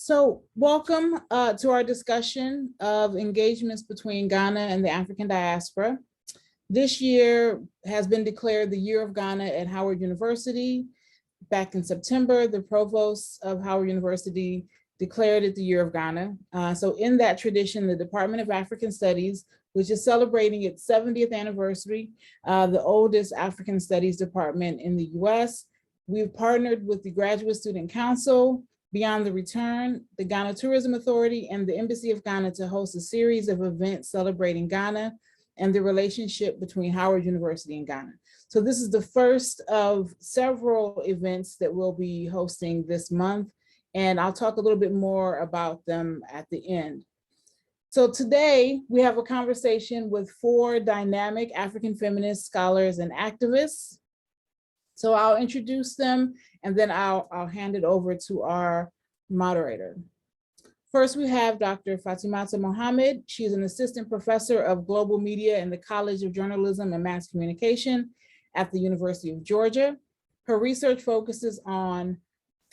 So welcome to our discussion of engagements between Ghana and the African diaspora. This year has been declared the Year of Ghana at Howard University. Back in September, the provost of Howard University declared it the Year of Ghana. So in that tradition, the Department of African Studies, which is celebrating its 70th anniversary, the oldest African Studies department in the US, we've partnered with the Graduate Student Council, Beyond the Return, the Ghana Tourism Authority, and the Embassy of Ghana to host a series of events celebrating Ghana and the relationship between Howard University and Ghana. So this is the first of several events that we'll be hosting this month, and I'll talk a little bit more about them at the end. So today we have a conversation with 4 dynamic African feminist scholars and activists. So I'll introduce them and then I'll hand it over to our moderator. First, we have Dr. Fatimata Mohammed. She's an assistant professor of global media in the College of Journalism and Mass Communication at the University of Georgia. Her research focuses on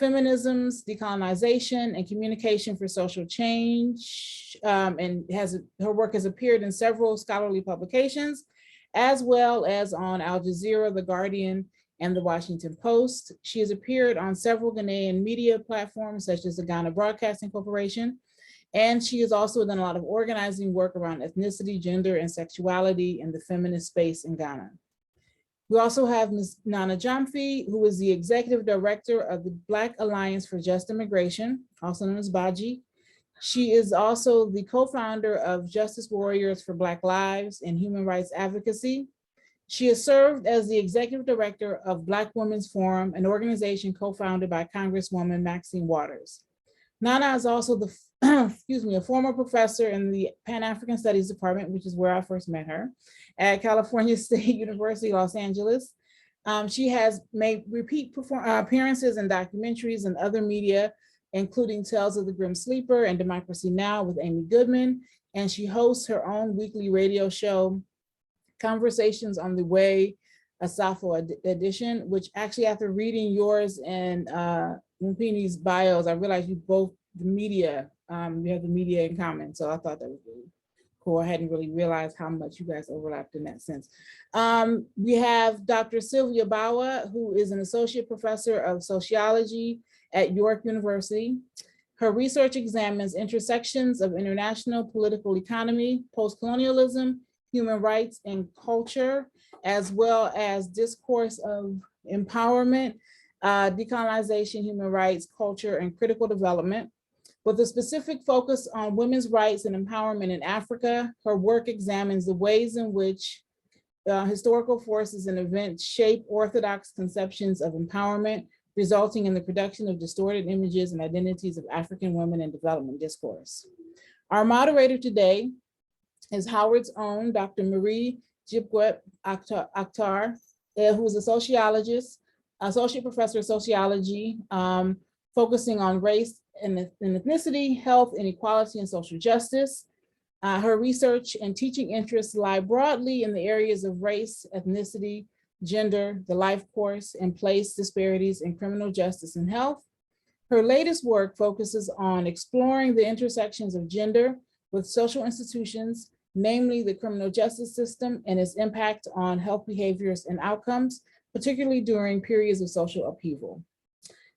feminisms, decolonization, and communication for social change, and her work has appeared in several scholarly publications, as well as on Al Jazeera, The Guardian, and the Washington Post. She has appeared on several Ghanaian media platforms, such as the Ghana Broadcasting Corporation, and she has also done a lot of organizing work around ethnicity, gender, and sexuality in the feminist space in Ghana. We also have Ms. Nana Jamfi, who is the executive director of the Black Alliance for Just Immigration, also known as BAJI. She is also the co-founder of Justice Warriors for Black Lives and Human Rights Advocacy. She has served as the executive director of Black Women's Forum, an organization co-founded by Congresswoman Maxine Waters. Nana is also the, a former professor in the Pan-African Studies Department, which is where I first met her, at California State University, Los Angeles. She has made repeat appearances in documentaries and other media, including Tales of the Grim Sleeper and Democracy Now! With Amy Goodman, and she hosts her own weekly radio show, Conversations on the Way, a Safo edition, which actually after reading yours and Mpini's bios, I realized you both the media, you have the media in common. So I thought that was really cool. I hadn't really realized how much you guys overlapped in that sense. We have Dr. Sylvia Bawa, who is an associate professor of sociology at York University. Her research examines intersections of international political economy, post-colonialism, human rights and culture, as well as discourse of empowerment, decolonization, human rights, culture, and critical development. With a specific focus on women's rights and empowerment in Africa, her work examines the ways in which historical forces and events shape orthodox conceptions of empowerment, resulting in the production of distorted images and identities of African women in development discourse. Our moderator today is Howard's own Dr. Marie Jibwet Akhtar, who is a sociologist, associate professor of sociology, focusing on race and ethnicity, health, inequality, and social justice. Her research and teaching interests lie broadly in the areas of race, ethnicity, gender, the life course, and place disparities in criminal justice and health. Her latest work focuses on exploring the intersections of gender with social institutions, namely the criminal justice system and its impact on health behaviors and outcomes, particularly during periods of social upheaval.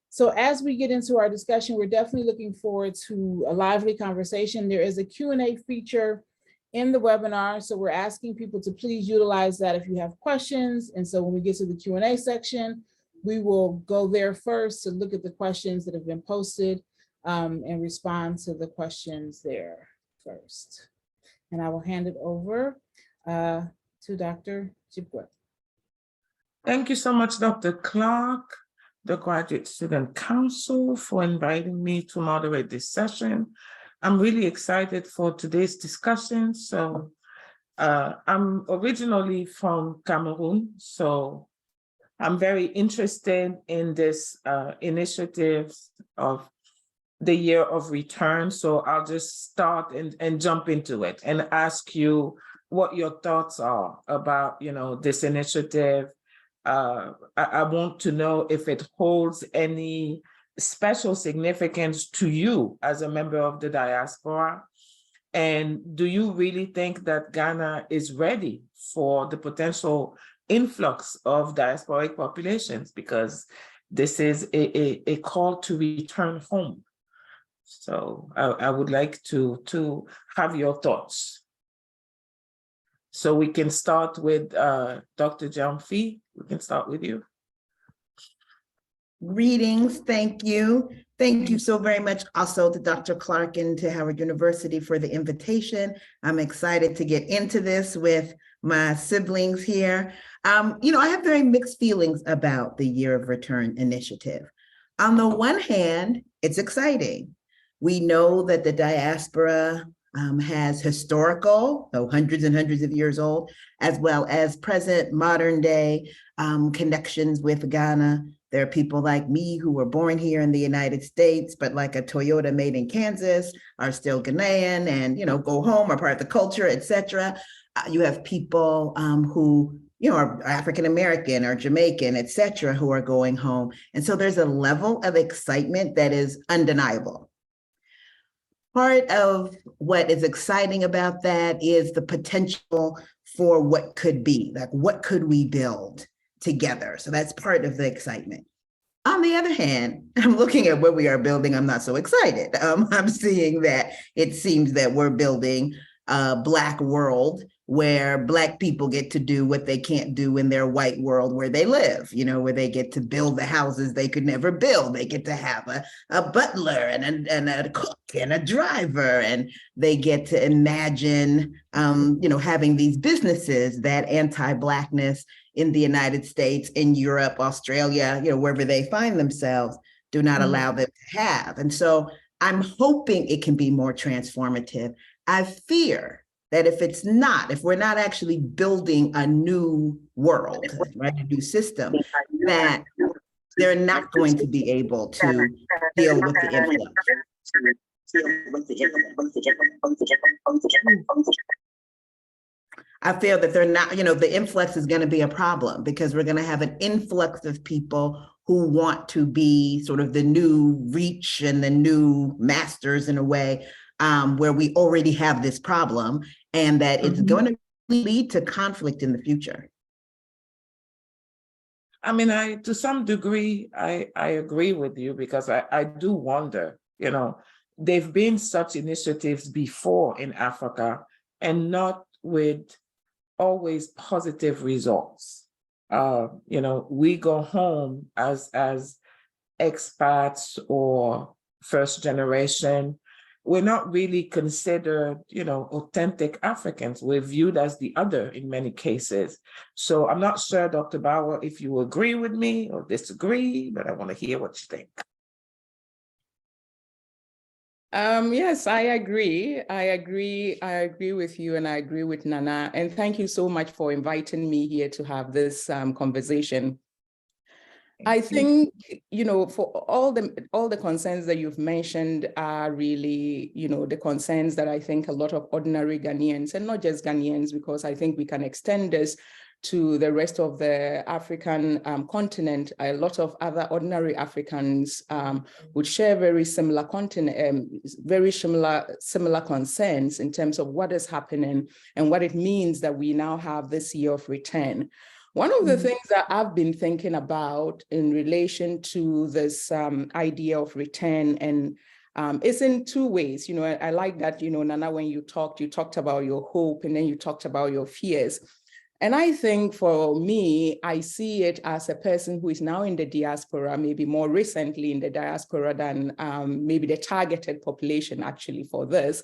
So as we get into our discussion, we're definitely looking forward to a lively conversation. There is a Q&A feature in the webinar, so we're asking people to please utilize that if you have questions. And so when we get to the Q&A section, we will go there first to look at the questions that have been posted and respond to the questions there first. And I will hand it over to Dr. Jibwet. Thank you so much, Dr. Clark, the Graduate Student Council, for inviting me to moderate this session. I'm really excited for today's discussion. So I'm originally from Cameroon, so I'm very interested in this initiative of the Year of Return. So I'll just start and jump into it and ask you what your thoughts are about, this initiative. I want to know if it holds any special significance to you as a member of the diaspora? And do you really think that Ghana is ready for the potential influx of diasporic populations? Because this is a call to return home. So I would like to have your thoughts. So we can start with Dr. Jamfi. We can start with you. Greetings, thank you. Thank you so very much also to Dr. Clark and to Howard University for the invitation. I'm excited to get into this with my siblings here. I have very mixed feelings about the Year of Return initiative. On the one hand, it's exciting. We know that the diaspora has historical, hundreds and hundreds of years old, as well as present modern day connections with Ghana. There are people like me who were born here in the United States, but like a Toyota made in Kansas are still Ghanaian and, go home, are part of the culture, et cetera. You have people who, are African-American or Jamaican, et cetera, who are going home. And so there's a level of excitement that is undeniable. Part of what is exciting about that is the potential for what could be, like what could we build together? So that's part of the excitement. On the other hand, I'm looking at what we are building. I'm not so excited. I'm seeing that it seems that we're building a Black world where Black people get to do what they can't do in their white world where they live, where they get to build the houses they could never build. They get to have a butler and a cook and a driver, and they get to imagine, having these businesses that anti-Blackness in the United States, in Europe, Australia, wherever they find themselves, do not allow them to have. And so I'm hoping it can be more transformative. I fear that if we're not actually building a new world, right, a new system, that they're not going to be able to deal with the influx. I feel that they're not, the influx is going to be a problem because we're going to have an influx of people who want to be sort of the new reach and the new masters in a way, where we already have this problem, and that it's going to lead to conflict in the future. I mean, to some degree, I agree with you, because I do wonder, there've been such initiatives before in Africa and not with always positive results. We go home as expats or first generation. We're not really considered, authentic Africans. We're viewed as the other in many cases. So I'm not sure, Dr. Bauer, if you agree with me or disagree, but I want to hear what you think. Yes, I agree. I agree with you, and I agree with Nana. And thank you so much for inviting me here to have this conversation. I think, for all the concerns that you've mentioned are really, the concerns that I think a lot of ordinary Ghanaians, and not just Ghanaians, because I think we can extend this to the rest of the African continent. A lot of other ordinary Africans would share very similar similar concerns in terms of what is happening and what it means that we now have this year of return. One of the things that I've been thinking about in relation to this idea of return, and it's in two ways. I like that, Nana, when you talked about your hope, and then you talked about your fears. And I think for me, I see it as a person who is now in the diaspora, maybe more recently in the diaspora than maybe the targeted population actually for this.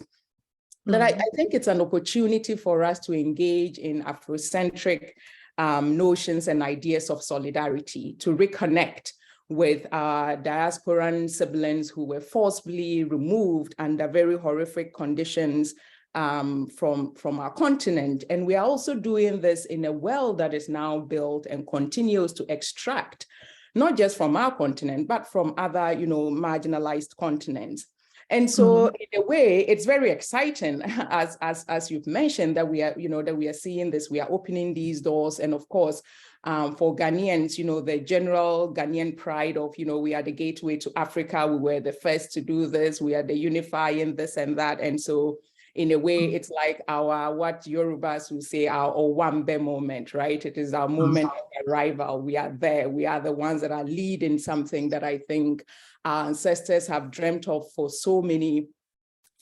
That I think it's an opportunity for us to engage in Afrocentric notions and ideas of solidarity, to reconnect with our diasporan siblings who were forcibly removed under very horrific conditions from our continent. And we are also doing this in a world that is now built and continues to extract, not just from our continent, but from other, marginalized continents. And so in a way, it's very exciting, as you've mentioned, that we are, that we are seeing this, we are opening these doors. And of course, for Ghanaians, the general Ghanaian pride of, we are the gateway to Africa. We were the first to do this. We are the unifying this and that. And so in a way, it's like our, what Yorubas will say, our Owambe moment, right? It is our moment of arrival. We are there. We are the ones that are leading something that I think our ancestors have dreamt of for so many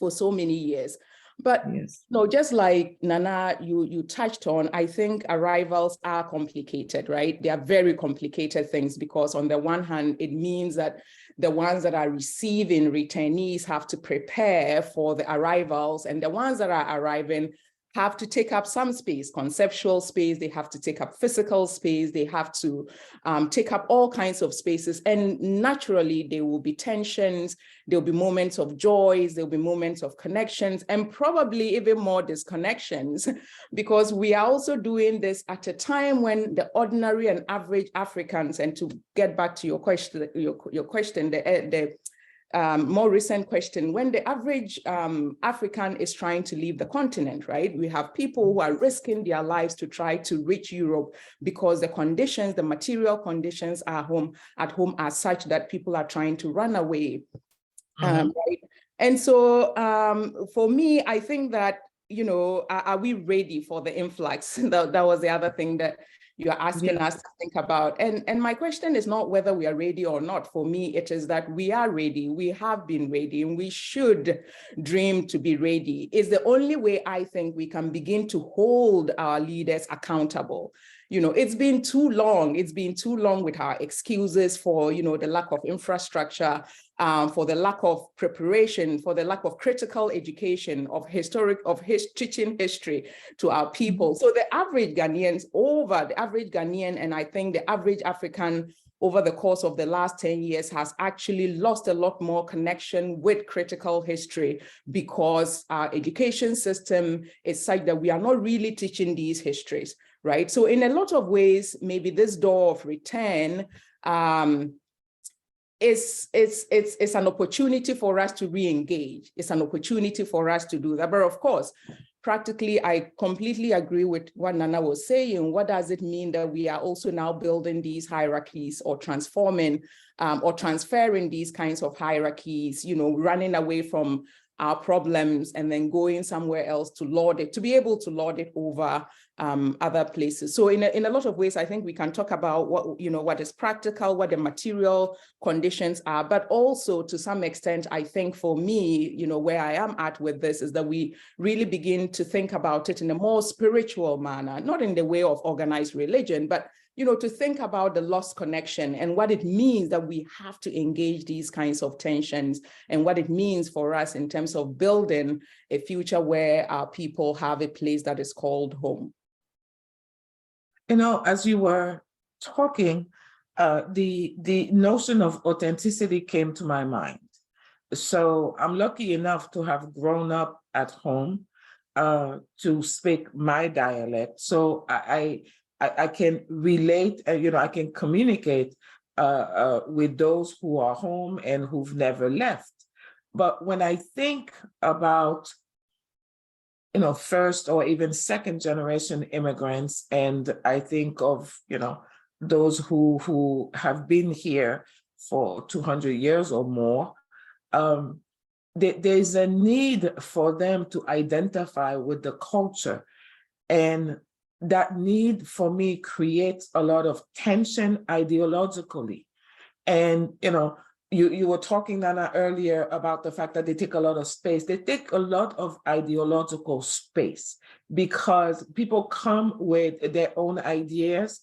years. But Yes. just like Nana, you touched on, I think arrivals are complicated, right? They are very complicated things, because on the one hand, it means that the ones that are receiving returnees have to prepare for the arrivals, and the ones that are arriving have to take up some space, conceptual space, they have to take up physical space, they have to take up all kinds of spaces. And naturally, there will be tensions, there'll be moments of joys, there'll be moments of connections, and probably even more disconnections, because we are also doing this at a time when the ordinary and average Africans, and to get back to your question, the more recent question, when the average African is trying to leave the continent, right? We have people who are risking their lives to try to reach Europe because the conditions, the material conditions at home are such that people are trying to run away, right? And so for me, I think that, are we ready for the influx? That was the other thing that you're asking us to think about. And my question is not whether we are ready or not. For me, it is that we are ready, we have been ready, and we should dream to be ready. It's the only way I think we can begin to hold our leaders accountable. It's been too long. It's been too long with our excuses for, the lack of infrastructure, for the lack of preparation, for the lack of critical education, teaching history to our people. So the average Ghanaian, and I think the average African over the course of the last 10 years has actually lost a lot more connection with critical history, because our education system is such that we are not really teaching these histories, right? So in a lot of ways, maybe this door of return it's an opportunity for us to re-engage. It's an opportunity for us to do that. But of course, practically, I completely agree with what Nana was saying. What does it mean that we are also now building these hierarchies, or transforming or transferring these kinds of hierarchies, running away from our problems and then going somewhere else to be able to lord it over other places. So in a lot of ways, I think we can talk about what is practical, what the material conditions are, but also to some extent, I think for me, where I am at with this is that we really begin to think about it in a more spiritual manner, not in the way of organized religion, but to think about the lost connection and what it means that we have to engage these kinds of tensions, and what it means for us in terms of building a future where our people have a place that is called home. As you were talking, the notion of authenticity came to my mind. So I'm lucky enough to have grown up at home, to speak my dialect. So I can relate, I can communicate with those who are home and who've never left. But when I think about, first or even second generation immigrants, and I think of, those who have been here for 200 years or more, there's a need for them to identify with the culture. And that need for me creates a lot of tension ideologically. And, you were talking, Nana, earlier about the fact that they take a lot of space. They take a lot of ideological space because people come with their own ideas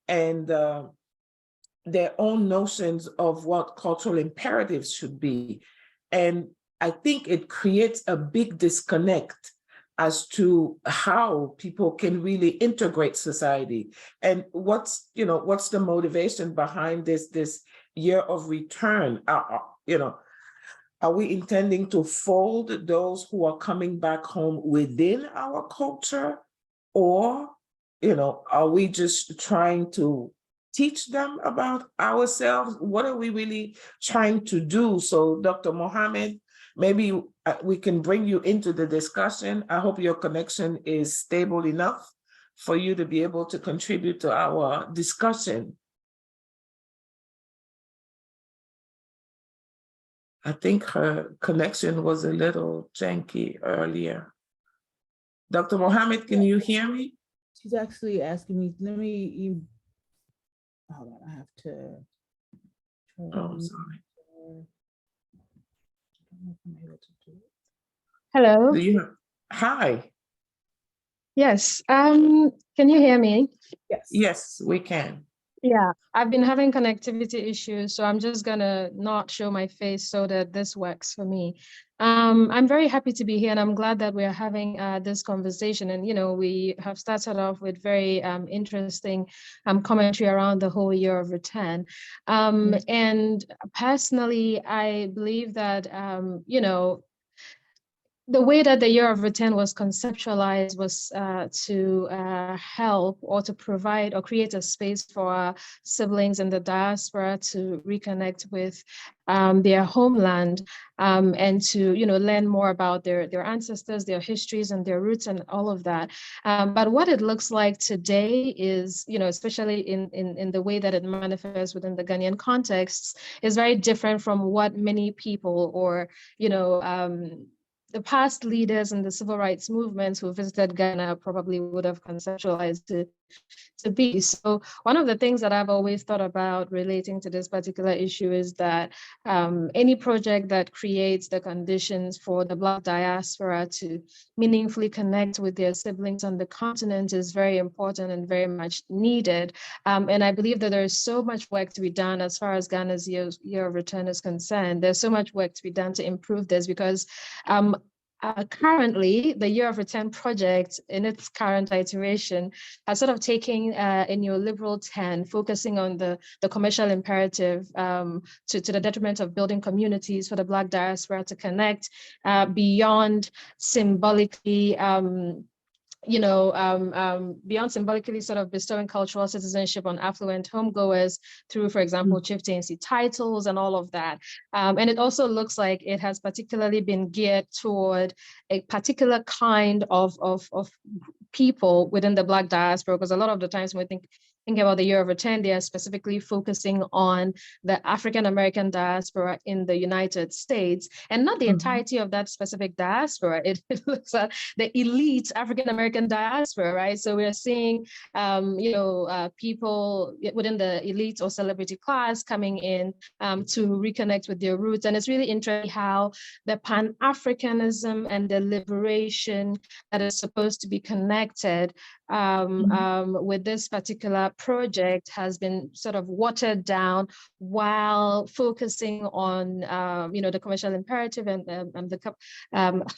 and their own notions of what cultural imperatives should be. And I think it creates a big disconnect as to how people can really integrate society. And what's the motivation behind this year of return? Are we intending to fold those who are coming back home within our culture? Or, are we just trying to teach them about ourselves? What are we really trying to do? So Dr. Mohammed, maybe we can bring you into the discussion. I hope your connection is stable enough for you to be able to contribute to our discussion. I think her connection was a little janky earlier. Dr. Mohammed, can you hear me? She's actually asking me, hold on, I have to. Oh, sorry. I don't know if I'm able to do it. Hello. Do you? Hi. Yes. Can you hear me? Yes. Yes, we can. Yeah, I've been having connectivity issues, so I'm just gonna not show my face so that this works for me. I'm very happy to be here, and I'm glad that we're having this conversation. And we have started off with very interesting commentary around the whole year of return. And personally, I believe that the way that the year of return was conceptualized was to help or to provide or create a space for our siblings in the diaspora to reconnect with their homeland and to learn more about their ancestors, their histories and their roots and all of that. But what it looks like today is, especially in the way that it manifests within the Ghanaian context, is very different from what many people or the past leaders in the civil rights movements who visited Ghana probably would have conceptualized to be. So one of the things that I've always thought about relating to this particular issue is that any project that creates the conditions for the Black diaspora to meaningfully connect with their siblings on the continent is very important and very much needed. And I believe that there is so much work to be done as far as Ghana's year of return is concerned. There's so much work to be done to improve this because currently, the Year of Return project in its current iteration has sort of taken a neoliberal turn, focusing on the commercial imperative to the detriment of building communities for the Black diaspora to connect beyond symbolically beyond symbolically sort of bestowing cultural citizenship on affluent homegoers through, for example, chieftaincy titles and all of that. And it also looks like it has particularly been geared toward a particular kind of people within the Black diaspora, because a lot of the times when we think about the Year of Return, they are specifically focusing on the African American diaspora in the United States, and not the entirety of that specific diaspora. It looks at the elite African American diaspora, right? So we're seeing, people within the elite or celebrity class coming in to reconnect with their roots. And it's really interesting how the Pan-Africanism and the liberation that is supposed to be connected with this particular project has been sort of watered down while focusing on the commercial imperative and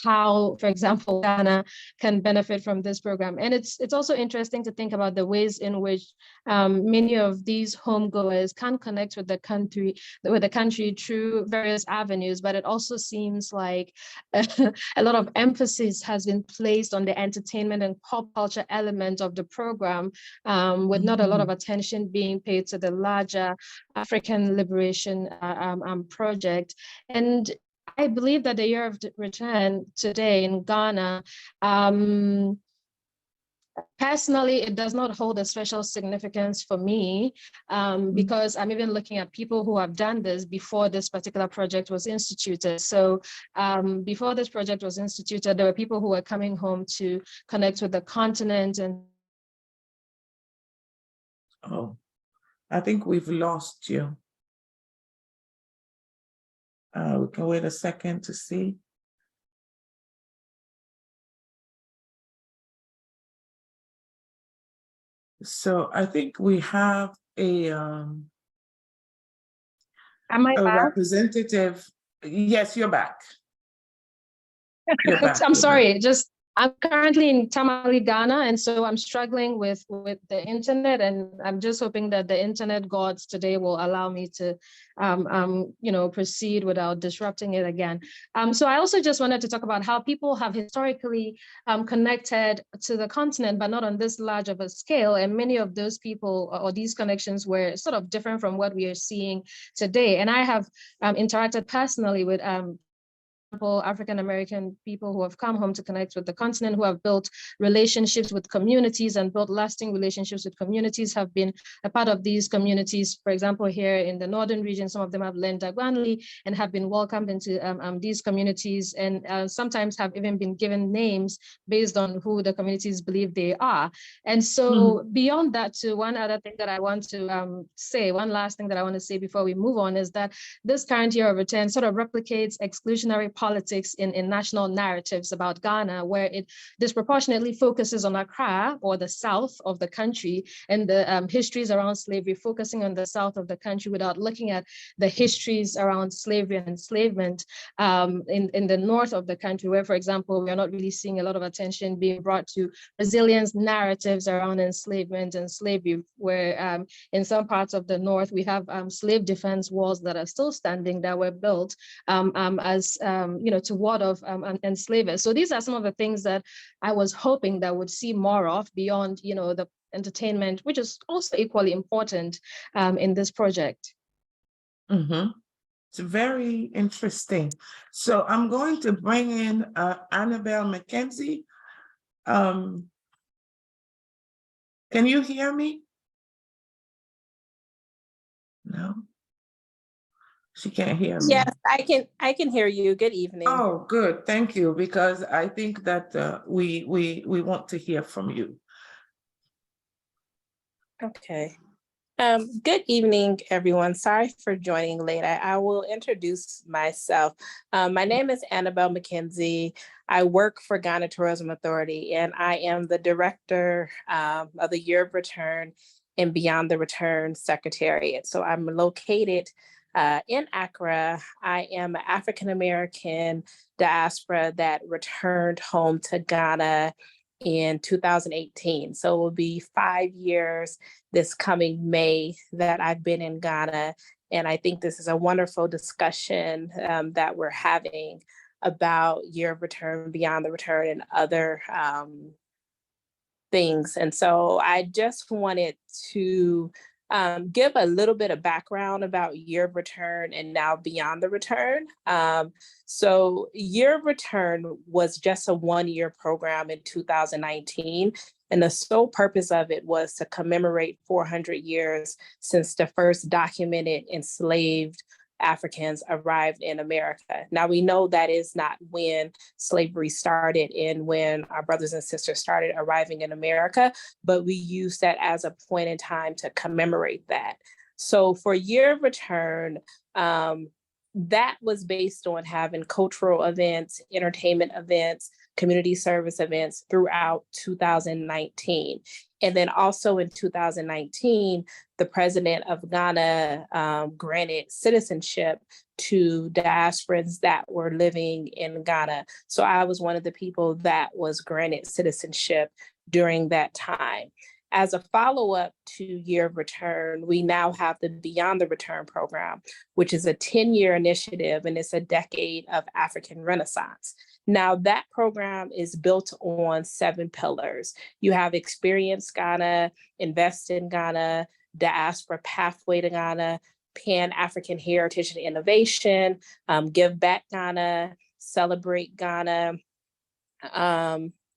how, for example, Ghana can benefit from this program. And it's also interesting to think about the ways in which many of these homegoers can connect with the country through various avenues, but it also seems like a lot of emphasis has been placed on the entertainment and pop culture element of the program, with not a lot of attention being paid to the larger African liberation project. And I believe that the Year of Return today in Ghana, personally, it does not hold a special significance for me because I'm even looking at people who have done this before this particular project was instituted. So before this project was instituted, there were people who were coming home to connect with the continent. And Oh, I think we've lost you. We can wait a second to see. So I think we have a am I back? representative. Yes, you're back. You're back. I'm sorry, just I'm currently in Tamale, Ghana, and so I'm struggling with the internet, and I'm just hoping that the internet gods today will allow me to, proceed without disrupting it again. So I also just wanted to talk about how people have historically connected to the continent, but not on this large of a scale. And many of those people or these connections were sort of different from what we are seeing today. And I have interacted personally with African American people who have come home to connect with the continent, who have built relationships with communities and built lasting relationships with communities, have been a part of these communities. For example, here in the northern region, some of them have learned Dagwanli and have been welcomed into these communities, and sometimes have even been given names based on who the communities believe they are. And so beyond that, too, one other thing that I want to say, one last thing that I want to say before we move on, is that this current year of return sort of replicates exclusionary politics in national narratives about Ghana, where it disproportionately focuses on Accra, or the south of the country, and the histories around slavery, focusing on the south of the country without looking at the histories around slavery and enslavement in the north of the country, where, for example, we are not really seeing a lot of attention being brought to resilience narratives around enslavement and slavery, where in some parts of the north, we have slave defense walls that are still standing, that were built as to ward off enslavers. So these are some of the things that I was hoping that would see more of beyond, the entertainment, which is also equally important in this project. It's very interesting. So I'm going to bring in Annabelle McKenzie. Can you hear me? No, she can't hear me. Yes, I can hear you. Good evening. Oh, good. Thank you, because I think that we want to hear from you. Okay. Good evening, everyone. Sorry for joining late. I will introduce myself. My name is Annabelle McKenzie. I work for Ghana Tourism Authority, and I am the director of the Year of Return and Beyond the Return Secretariat. So I'm located in Accra. I am an African American diaspora that returned home to Ghana in 2018. So it will be 5 years this coming May that I've been in Ghana. And I think this is a wonderful discussion that we're having about Year of Return, Beyond the Return, and other things. And so I just wanted to give a little bit of background about Year of Return and now Beyond the Return. So Year of Return was just a 1-year program in 2019. And the sole purpose of it was to commemorate 400 years since the first documented enslaved Africans arrived in America. Now, we know that is not when slavery started and when our brothers and sisters started arriving in America, but we use that as a point in time to commemorate that. So for Year of Return, that was based on having cultural events, entertainment events, community service events throughout 2019. And then also in 2019, the president of Ghana granted citizenship to diasporans that were living in Ghana. So I was one of the people that was granted citizenship during that time. As a follow-up to Year of Return, we now have the Beyond the Return program, which is a 10-year initiative, and it's a decade of African Renaissance. Now, that program is built on 7 pillars. You have Experience Ghana, Invest in Ghana, Diaspora Pathway to Ghana, Pan-African Heritage and Innovation, Give Back Ghana, Celebrate Ghana,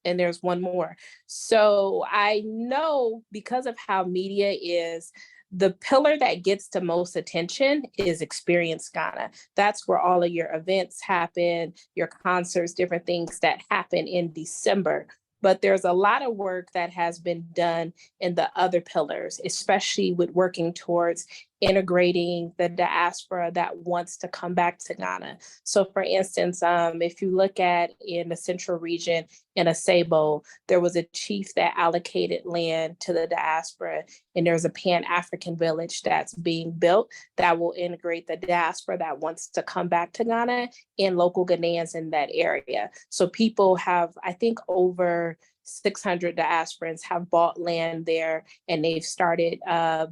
and there's one more. So I know, because of how media is, the pillar that gets the most attention is Experience Ghana. That's where all of your events happen, your concerts, different things that happen in December. But there's a lot of work that has been done in the other pillars, especially with working towards integrating the diaspora that wants to come back to Ghana. So for instance, if you look at in the central region in Asebo, there was a chief that allocated land to the diaspora, and there's a Pan-African village that's being built that will integrate the diaspora that wants to come back to Ghana and local Ghanaians in that area. So people have, I think, over 600 diasporans have bought land there, and they've started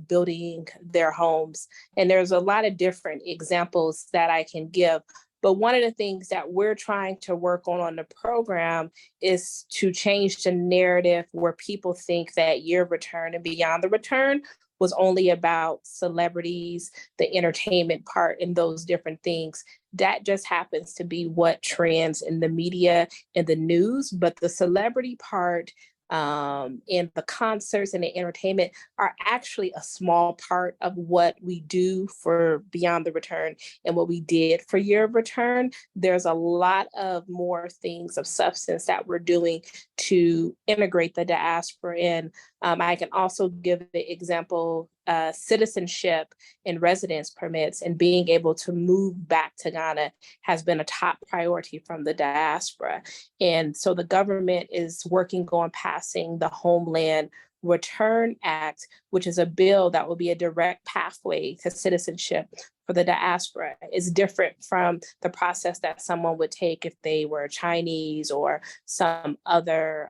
building their homes. And there's a lot of different examples that I can give. But one of the things that we're trying to work on the program is to change the narrative where people think that Year of Return and Beyond the Return was only about celebrities, the entertainment part, and those different things. That just happens to be what trends in the media and the news, but the celebrity part and the concerts and the entertainment are actually a small part of what we do for Beyond the Return and what we did for Year of Return. There's a lot of more things of substance that we're doing to integrate the diaspora in. I can also give the example, citizenship and residence permits and being able to move back to Ghana has been a top priority from the diaspora. And so the government is working on passing the Homeland Return Act, which is a bill that will be a direct pathway to citizenship for the diaspora. Is different from the process that someone would take if they were Chinese or some other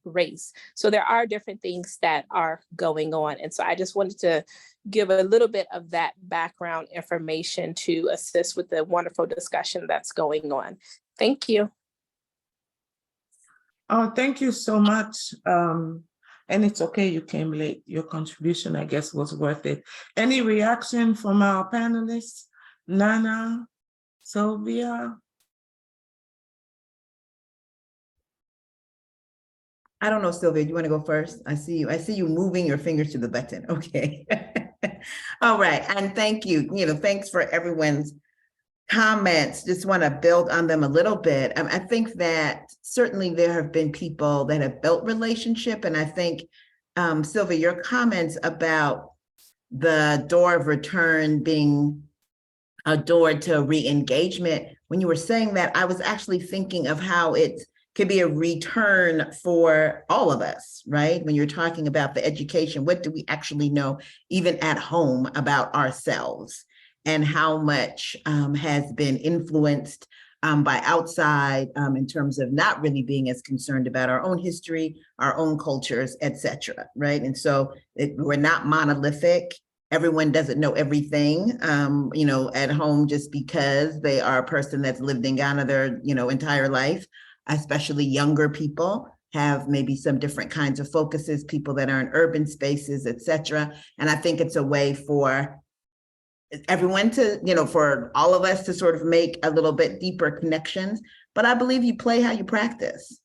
race. So there are different things that are going on. And so I just wanted to give a little bit of that background information to assist with the wonderful discussion that's going on. Thank you. Oh, thank you so much. And it's okay, you came late. Your contribution, I guess, was worth it. Any reaction from our panelists? Nana, Sylvia? I don't know, Sylvia, do you want to go first? I see you moving your fingers to the button. Okay. All right. And thank you. Thanks for everyone's comments. Just want to build on them a little bit. I think that certainly there have been people that have built relationship. And I think, Sylvia, your comments about the door of return being a door to re-engagement, when you were saying that, I was actually thinking of how it could be a return for all of us, right? When you're talking about the education, what do we actually know, even at home, about ourselves, and how much has been influenced by outside in terms of not really being as concerned about our own history, our own cultures, et cetera, right? And so we're not monolithic. Everyone doesn't know everything, at home just because they are a person that's lived in Ghana their, entire life. Especially younger people have maybe some different kinds of focuses, people that are in urban spaces, et cetera. And I think it's a way for everyone to, for all of us to sort of make a little bit deeper connections. But I believe you play how you practice,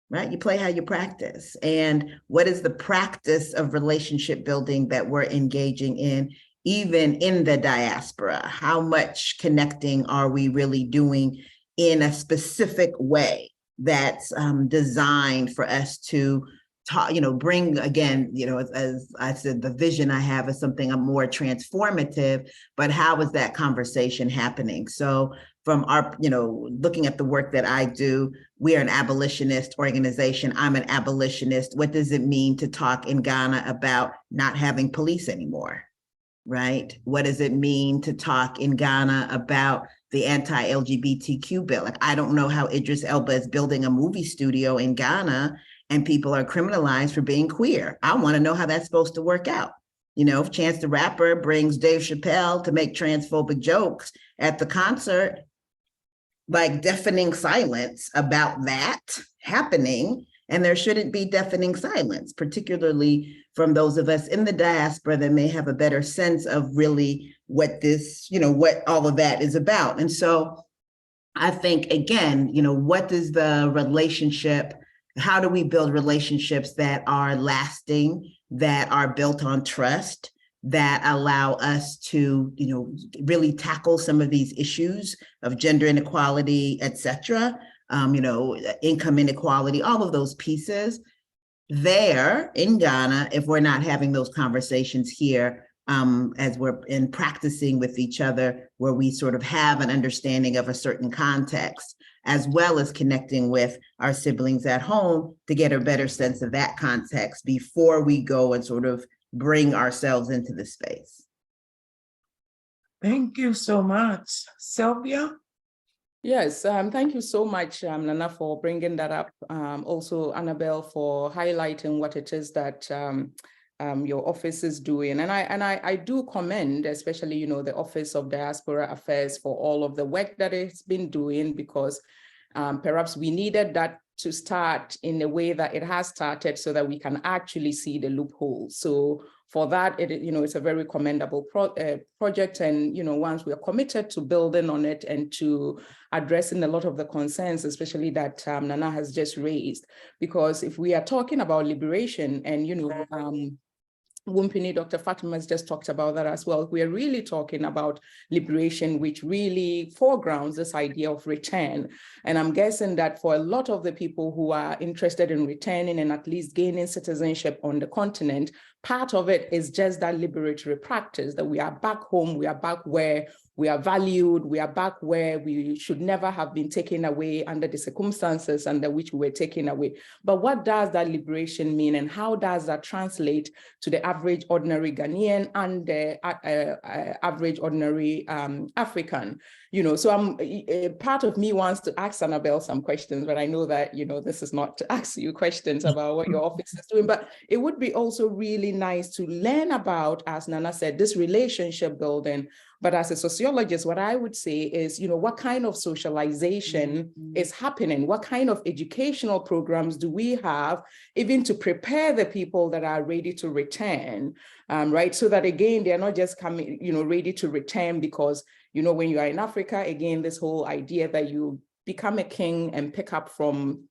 right? You play how you practice. And what is the practice of relationship building that we're engaging in, even in the diaspora? How much connecting are we really doing in a specific way that's designed for us to talk, bring, again, as I said, the vision I have is something more transformative, but how is that conversation happening? So from our, looking at the work that I do, we are an abolitionist organization. I'm an abolitionist. What does it mean to talk in Ghana about not having police anymore, right? What does it mean to talk in Ghana about the anti-LGBTQ bill? Like, I don't know how Idris Elba is building a movie studio in Ghana and people are criminalized for being queer. I want to know how that's supposed to work out. If Chance the Rapper brings Dave Chappelle to make transphobic jokes at the concert, like deafening silence about that happening. And there shouldn't be deafening silence, particularly from those of us in the diaspora that may have a better sense of really what this, what all of that is about. And so I think, again, what does the relationship, how do we build relationships that are lasting, that are built on trust, that allow us to, really tackle some of these issues of gender inequality, et cetera, income inequality, all of those pieces. there in Ghana if we're not having those conversations here as we're in practicing with each other, where we sort of have an understanding of a certain context, as well as connecting with our siblings at home to get a better sense of that context before we go and sort of bring ourselves into the space. Thank you so much. Sylvia? Yes, thank you so much, Nana, for bringing that up. Also, Annabelle, for highlighting what it is that your office is doing. And I do commend, especially, the Office of Diaspora Affairs for all of the work that it's been doing, because perhaps we needed that to start in the way that it has started so that we can actually see the loopholes. So for that, it's a very commendable project. And, once we are committed to building on it and to addressing a lot of the concerns, especially that Nana has just raised, because if we are talking about liberation and, Wumpini, Dr. Fatima has just talked about that as well. We are really talking about liberation, which really foregrounds this idea of return. And I'm guessing that for a lot of the people who are interested in returning and at least gaining citizenship on the continent, part of it is just that liberatory practice, that we are back home, we are back where we are valued, we are back where we should never have been taken away under the circumstances under which we were taken away. But what does that liberation mean, and how does that translate to the average ordinary Ghanaian and the average ordinary African? So part of me wants to ask Annabelle some questions, but I know that, this is not to ask you questions about what your office is doing, but it would be also really nice to learn about, as Nana said, this relationship building. But as a sociologist, what I would say is, what kind of socialization is happening? What kind of educational programs do we have, even to prepare the people that are ready to return, right? So that, again, they're not just coming, ready to return because, when you are in Africa, again, this whole idea that you become a king and pick up from,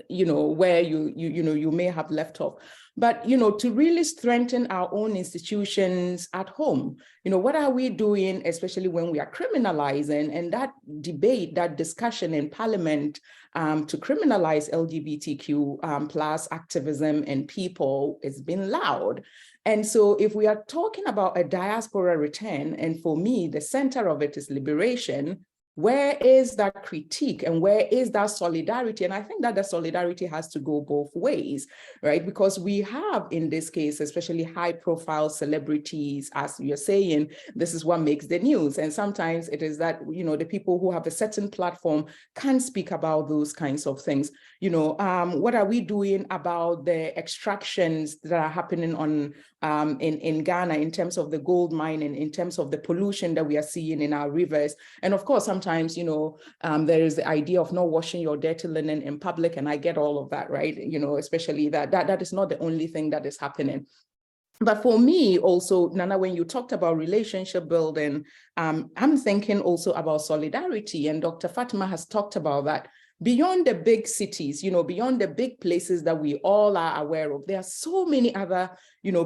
where you may have left off. But, to really strengthen our own institutions at home, what are we doing, especially when we are criminalizing, and that debate, that discussion in Parliament to criminalize LGBTQ plus activism and people has been loud. And so if we are talking about a diaspora return, and for me, the center of it is liberation, where is that critique and where is that solidarity? And I think that the solidarity has to go both ways, right? Because we have, in this case, especially high profile celebrities, as you're saying, this is what makes the news. And sometimes it is that, the people who have a certain platform can speak about those kinds of things. What are we doing about the extractions that are happening in Ghana in terms of the gold mining, in terms of the pollution that we are seeing in our rivers? And of course, sometimes, there is the idea of not washing your dirty linen in public, and I get all of that, right? Especially that is not the only thing that is happening. But for me also, Nana, when you talked about relationship building, I'm thinking also about solidarity, and Dr. Fatima has talked about that. Beyond the big cities, beyond the big places that we all are aware of, there are so many other,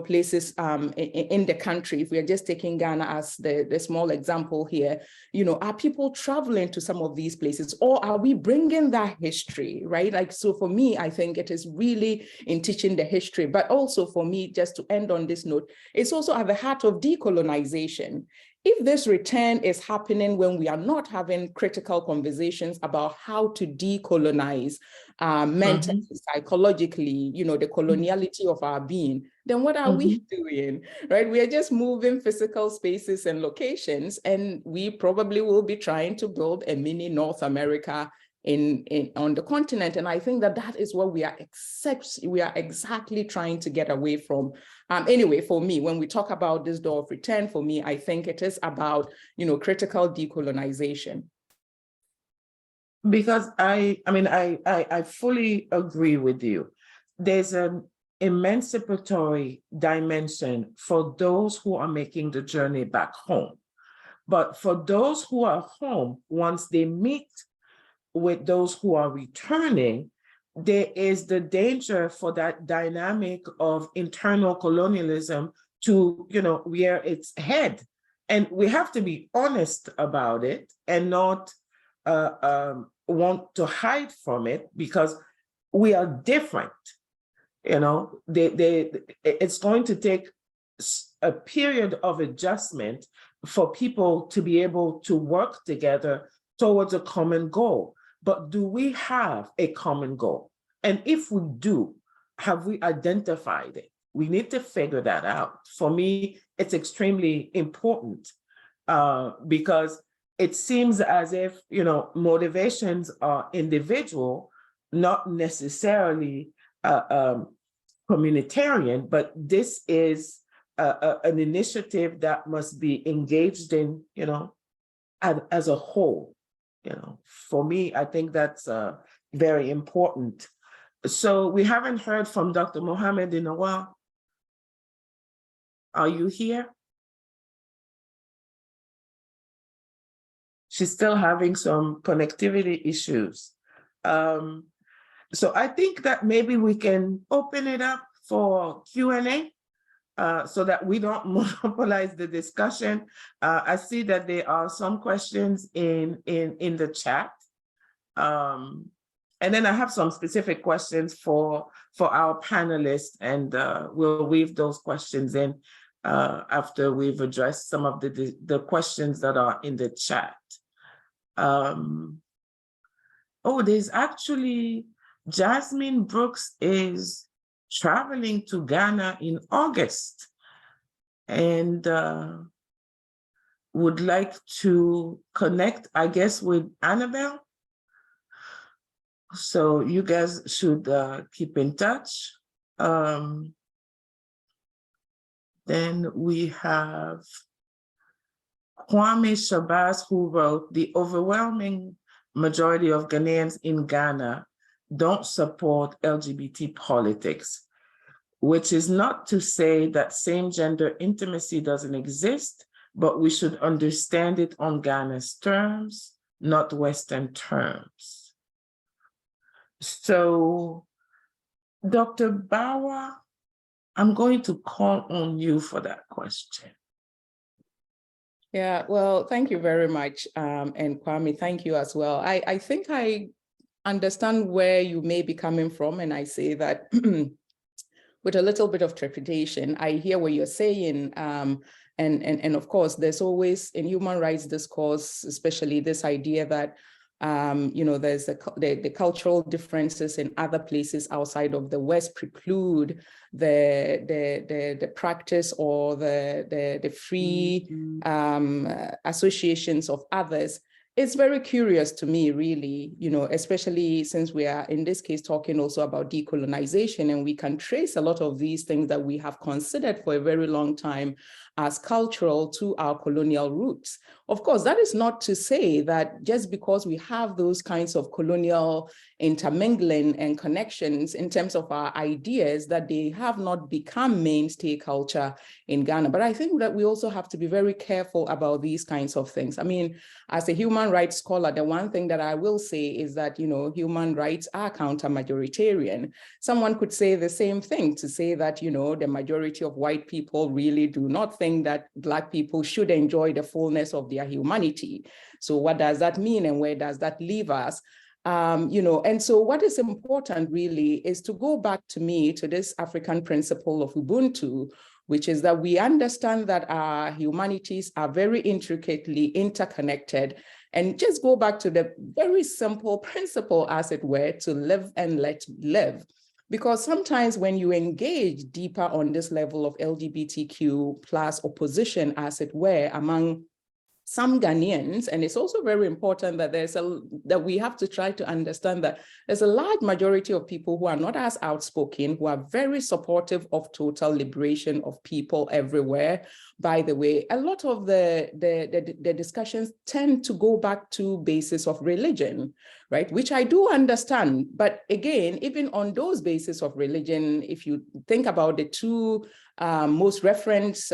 places in the country. If we are just taking Ghana as the small example here, are people traveling to some of these places, or are we bringing that history, right? So for me, I think it is really in teaching the history, but also for me, just to end on this note, it's also at the heart of decolonization. If this return is happening when we are not having critical conversations about how to decolonize mentally, psychologically, the coloniality of our being, then what are we doing, right? We are just moving physical spaces and locations, and we probably will be trying to build a mini North America on the continent. And I think that is what we are exactly trying to get away from. Anyway, for me, when we talk about this door of return, for me, I think it is about, critical decolonization. Because I fully agree with you. There's an emancipatory dimension for those who are making the journey back home. But for those who are home, once they meet with those who are returning, there is the danger for that dynamic of internal colonialism to, rear its head. And we have to be honest about it and not want to hide from it, because we are different. You know, it's going to take a period of adjustment for people to be able to work together towards a common goal. But do we have a common goal? And if we do, have we identified it? We need to figure that out. For me, it's extremely important because it seems as if, you know, motivations are individual, not necessarily communitarian, but this is an initiative that must be engaged in, you know, as a whole. You know, for me, I think that's very important. So we haven't heard from Dr. Mohammed in a while. Are you here? She's still having some connectivity issues. So I think that maybe we can open it up for Q&A so that we don't monopolize the discussion. I see that there are some questions in the chat. And then I have some specific questions for our panelists, and we'll weave those questions in after we've addressed some of the questions that are in the chat. Oh, there's actually, Jasmine Brooks is traveling to Ghana in August and would like to connect, I guess, with Annabelle. So you guys should keep in touch. Then we have Kwame Shabazz, who wrote, "The overwhelming majority of Ghanaians in Ghana don't support LGBT politics, which is not to say that same-gender intimacy doesn't exist, but we should understand it on Ghana's terms, not Western terms." So, Dr. Bauer, I'm going to call on you for that question. Yeah, well, thank you very much. And Kwame, thank you as well. I think I understand where you may be coming from, and I say that with a little bit of trepidation. I hear what you're saying. And of course, there's always in human rights discourse, especially this idea that you know, there's the cultural differences in other places outside of the West preclude the practice or the free associations of others. It's very curious to me, really, you know, especially since we are in this case talking also about decolonization, and we can trace a lot of these things that we have considered for a very long time as cultural to our colonial roots. Of course, that is not to say that just because we have those kinds of colonial intermingling and connections in terms of our ideas, that they have not become mainstay culture in Ghana. But I think that we also have to be very careful about these kinds of things. I mean, as a human rights scholar, the one thing that I will say is that, you know, human rights are counter-majoritarian. Someone could say the same thing, to say that, you know, the majority of white people really do not think that Black people should enjoy the fullness of their humanity. So what does that mean, and where does that leave us? You know, and so what is important really is to go back to this African principle of Ubuntu, which is that we understand that our humanities are very intricately interconnected, and just go back to the very simple principle, as it were, to live and let live. Because sometimes when you engage deeper on this level of LGBTQ plus opposition, as it were, among some Ghanaians, and it's also very important that that we have to try to understand that there's a large majority of people who are not as outspoken, who are very supportive of total liberation of people everywhere. By the way, a lot of the discussions tend to go back to basis of religion, right? Which I do understand. But again, even on those bases of religion, if you think about the two most reference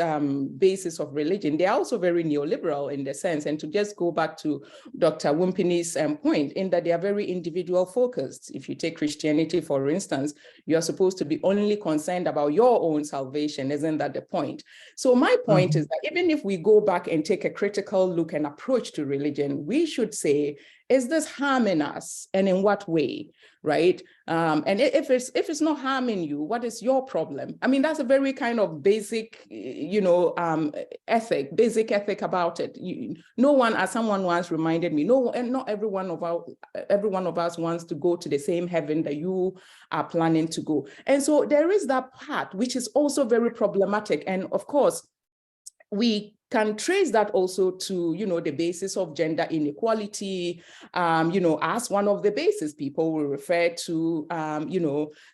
basis of religion, they're also very neoliberal in the sense. And to just go back to Dr. Wumpini's point, in that they are very individual focused. If you take Christianity, for instance, you're supposed to be only concerned about your own salvation. Isn't that the point? So my point is that even if we go back and take a critical look and approach to religion, we should say, is this harming us, and in what way, right? And if it's not harming you, what is your problem? I mean, that's a very kind of basic, basic ethic about it. No one, as someone once reminded me, and not every one of us wants to go to the same heaven that you are planning to go. And so there is that part, which is also very problematic. And of course, we can trace that also to, the basis of gender inequality, as one of the basis. People will refer to,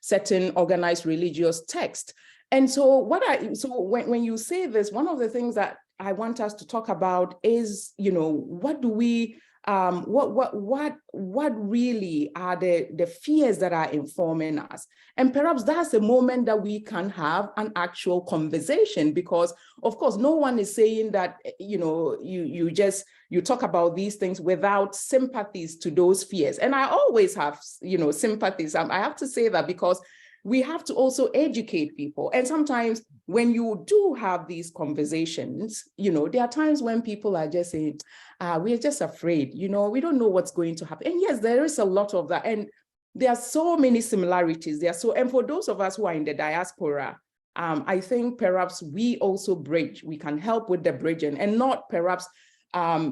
certain organized religious texts. And so when you say this, one of the things that I want us to talk about is, what do we, what really are the fears that are informing us? And perhaps that's the moment that we can have an actual conversation, because of course, no one is saying that, you talk about these things without sympathies to those fears. And I always have, sympathies. I have to say that because we have to also educate people. And sometimes when you do have these conversations, there are times when people are just saying, we're just afraid, we don't know what's going to happen. And yes, there is a lot of that. And there are so many similarities there. And for those of us who are in the diaspora, I think perhaps we also bridge, we can help with the bridging, and not perhaps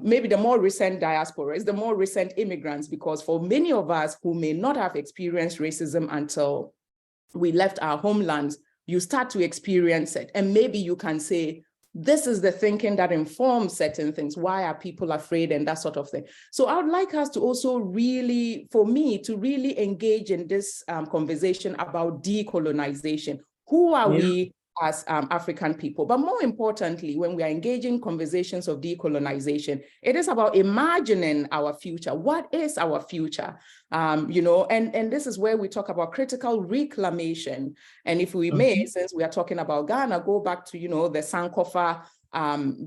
maybe the more recent diaspora is the more recent immigrants, because for many of us who may not have experienced racism until we left our homelands, you start to experience it. And maybe you can say, this is the thinking that informs certain things. Why are people afraid, and that sort of thing? So I would like us to also really, for me, to really engage in this conversation about decolonization. Who are we as African people? But more importantly, when we are engaging conversations of decolonization, it is about imagining our future. What is our future? And this is where we talk about critical reclamation. And if we may, since we are talking about Ghana, go back to, the Sankofa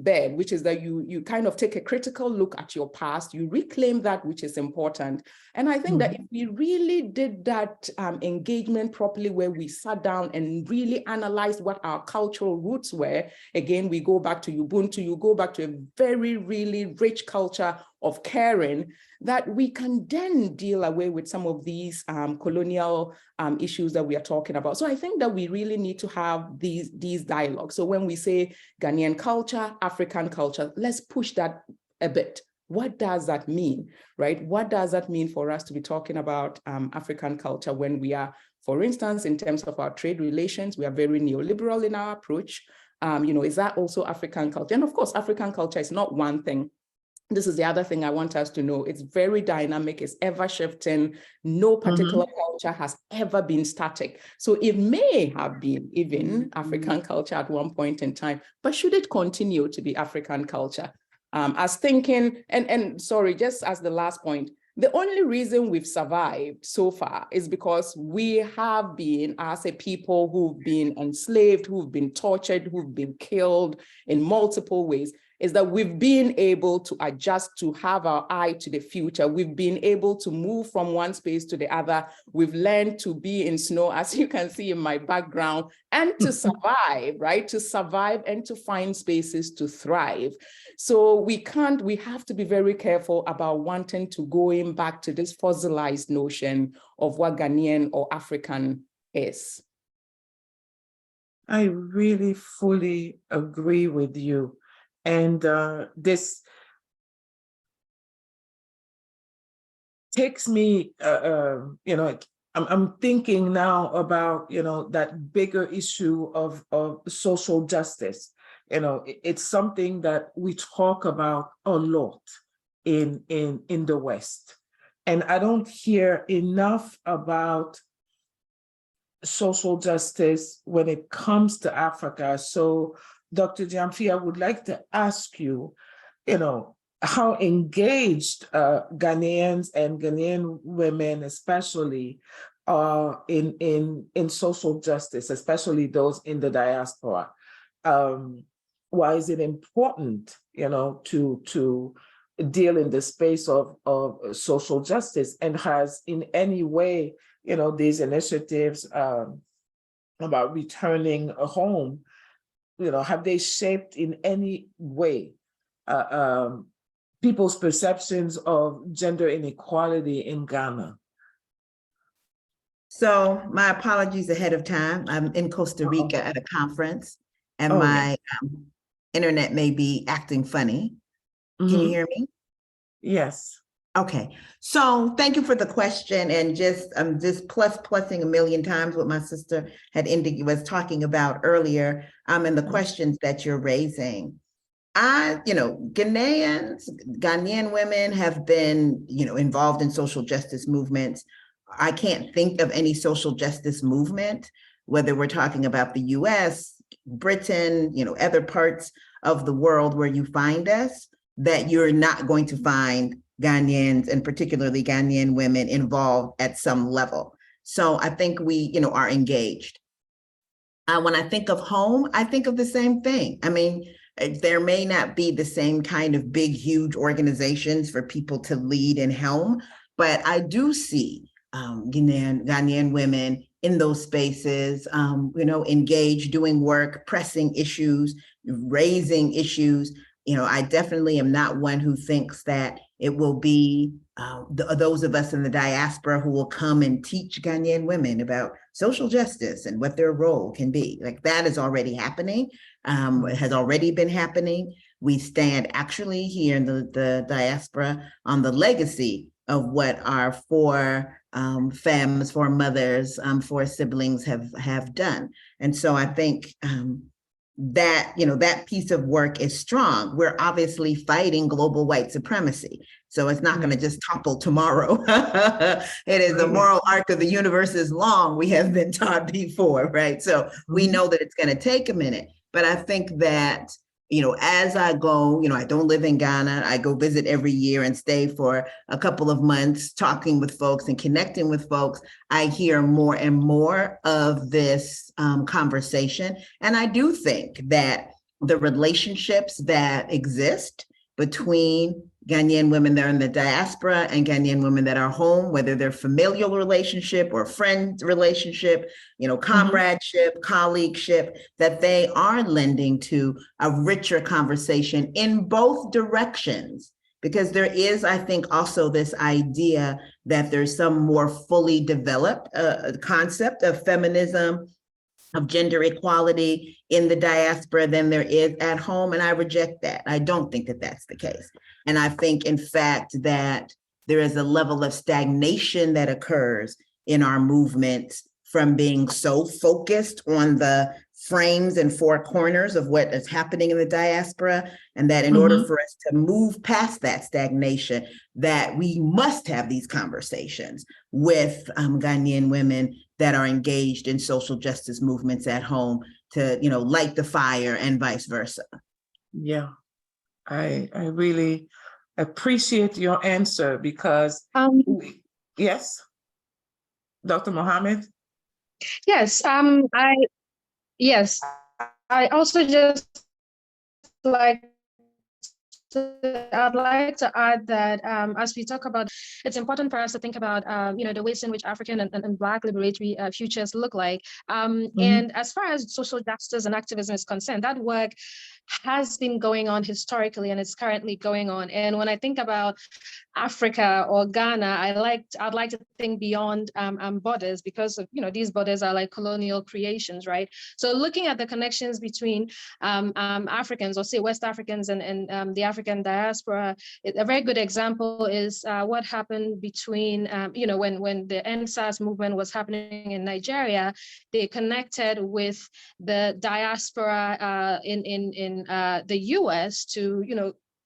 bed, which is that you kind of take a critical look at your past, you reclaim that which is important. And I think that if we really did that engagement properly, where we sat down and really analyzed what our cultural roots were, again, we go back to Ubuntu, you go back to a very, really rich culture of caring, that we can then deal away with some of these colonial issues that we are talking about. So I think that we really need to have these dialogues. So when we say Ghanaian culture, African culture, let's push that a bit. What does that mean, right? What does that mean for us to be talking about African culture when we are, for instance, in terms of our trade relations, we are very neoliberal in our approach. Is that also African culture? And of course, African culture is not one thing. This is the other thing I want us to know. It's very dynamic, it's ever shifting. No particular culture has ever been static. So it may have been even African culture at one point in time, but should it continue to be African culture? As thinking, and sorry, just as the last point, the only reason we've survived so far is because we have been, as a people, who've been enslaved, who've been tortured, who've been killed in multiple ways, is that we've been able to adjust, to have our eye to the future. We've been able to move from one space to the other. We've learned to be in snow, as you can see in my background, and to survive, right? To survive and to find spaces to thrive. So we have to be very careful about wanting to going back to this fossilized notion of what Ghanaian or African is. I really fully agree with you. And this takes me, I'm thinking now about, that bigger issue of social justice. It's something that we talk about a lot in the West. And I don't hear enough about social justice when it comes to Africa. So Dr. Gyamfi, I would like to ask you, how engaged Ghanaians and Ghanaian women especially in social justice, especially those in the diaspora. Why is it important, to deal in the space of social justice, and has in any way, these initiatives about returning home, have they shaped in any way people's perceptions of gender inequality in Ghana? So my apologies ahead of time. I'm in Costa Rica at a conference, and my internet may be acting funny. Can you hear me? Yes. Okay, so thank you for the question, and just plussing a million times what my sister was talking about earlier, and the questions that you're raising. Ghanaian women have been, involved in social justice movements. I can't think of any social justice movement, whether we're talking about the US, Britain, other parts of the world where you find us, that you're not going to find Ghanaians, and particularly Ghanaian women, involved at some level. So I think we, are engaged. When I think of home, I think of the same thing. I mean, there may not be the same kind of big, huge organizations for people to lead and helm, but I do see Ghanaian women in those spaces, engaged, doing work, pressing issues, raising issues. I definitely am not one who thinks that it will be those of us in the diaspora who will come and teach Ghanaian women about social justice and what their role can be. Like, that is already happening. It has already been happening. We stand actually here in the diaspora on the legacy of what our four femmes, four mothers, four siblings have done. And so I think that, that piece of work is strong. We're obviously fighting global white supremacy. So it's not going to just topple tomorrow. It is the moral arc of the universe is long, we have been taught before, right? So we know that it's going to take a minute. But I think that, as I go, I don't live in Ghana. I go visit every year and stay for a couple of months talking with folks and connecting with folks. I hear more and more of this conversation. And I do think that the relationships that exist between Ghanaian women that are in the diaspora and Ghanaian women that are home, whether they're familial relationship or friend relationship, comradeship, colleagueship, that they are lending to a richer conversation in both directions. Because there is, I think, also this idea that there's some more fully developed concept of feminism, of gender equality in the diaspora than there is at home. And I reject that. I don't think that that's the case. And I think, in fact, that there is a level of stagnation that occurs in our movements from being so focused on the frames and four corners of what is happening in the diaspora, and that in order for us to move past that stagnation, that we must have these conversations with Ghanaian women that are engaged in social justice movements at home to, light the fire, and vice versa. Yeah, I really appreciate your answer, because yes, Dr. Mohammed? Yes, I also just I'd like to add that as we talk about, it's important for us to think about, the ways in which African and Black liberatory futures look like. And as far as social justice and activism is concerned, that work has been going on historically, and it's currently going on. And when I think about Africa or Ghana, I'd like to think beyond borders, because of, these borders are like colonial creations, right? So looking at the connections between Africans, or say West Africans and the African diaspora, a very good example is what happened between, when the NSAS movement was happening in Nigeria, they connected with the diaspora in the US to,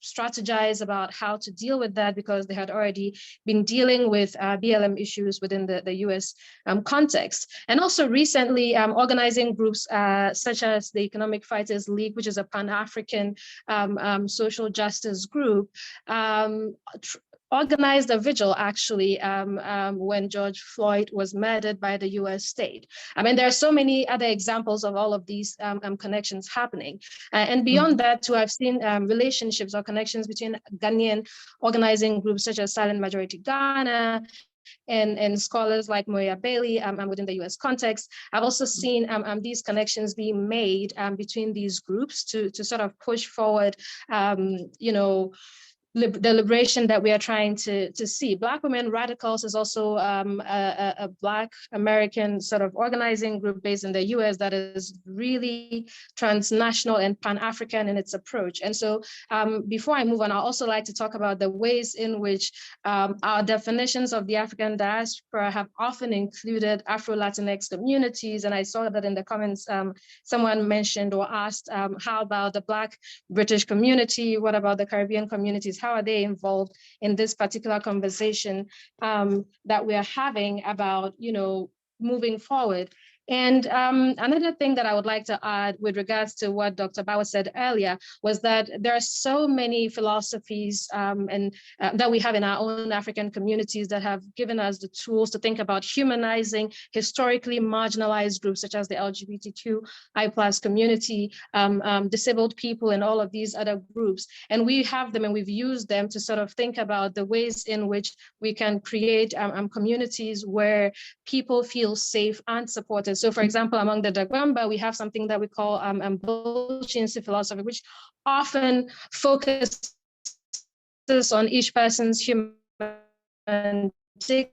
strategize about how to deal with that because they had already been dealing with BLM issues within the US context. And also recently organizing groups such as the Economic Fighters League, which is a Pan-African social justice group, organized a vigil actually when George Floyd was murdered by the US state. I mean, there are so many other examples of all of these connections happening. And beyond that too, I've seen relationships or connections between Ghanaian organizing groups such as Silent Majority Ghana and scholars like Moya Bailey within the US context. I've also seen these connections being made between these groups to sort of push forward, the liberation that we are trying to see. Black Women Radicals is also a Black American sort of organizing group based in the US that is really transnational and Pan-African in its approach. And so before I move on, I'd also like to talk about the ways in which our definitions of the African diaspora have often included Afro-Latinx communities. And I saw that in the comments, someone mentioned or asked, how about the Black British community? What about the Caribbean communities? How are they involved in this particular conversation that we are having about, moving forward? And another thing that I would like to add with regards to what Dr. Bauer said earlier was that there are so many philosophies and that we have in our own African communities that have given us the tools to think about humanizing historically marginalized groups such as the LGBTQI+ community, disabled people, and all of these other groups. And we have them and we've used them to sort of think about the ways in which we can create communities where people feel safe and supported. So for example, among the Dagwamba, we have something that we call Bolshinsi philosophy, which often focuses on each person's human dignity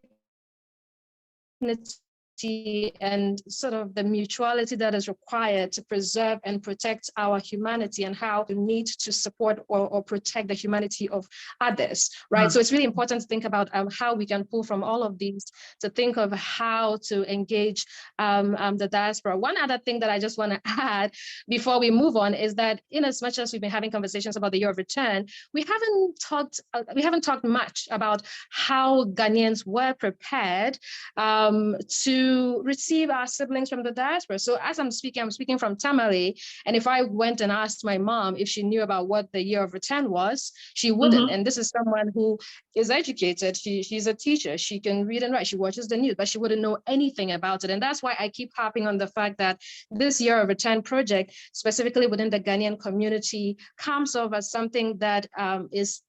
and sort of the mutuality that is required to preserve and protect our humanity and how we need to support or protect the humanity of others, right? So it's really important to think about how we can pull from all of these to think of how to engage the diaspora. One other thing that I just want to add before we move on is that in as much as we've been having conversations about the year of return, we haven't talked much about how Ghanaians were prepared to receive our siblings from the diaspora. So as I'm speaking from Tamale, and if I went and asked my mom if she knew about what the year of return was, she wouldn't. And this is someone who is educated. She's a teacher. She can read and write. She watches the news, but she wouldn't know anything about it. And that's why I keep harping on the fact that this year of return project, specifically within the Ghanaian community, comes off as something that is,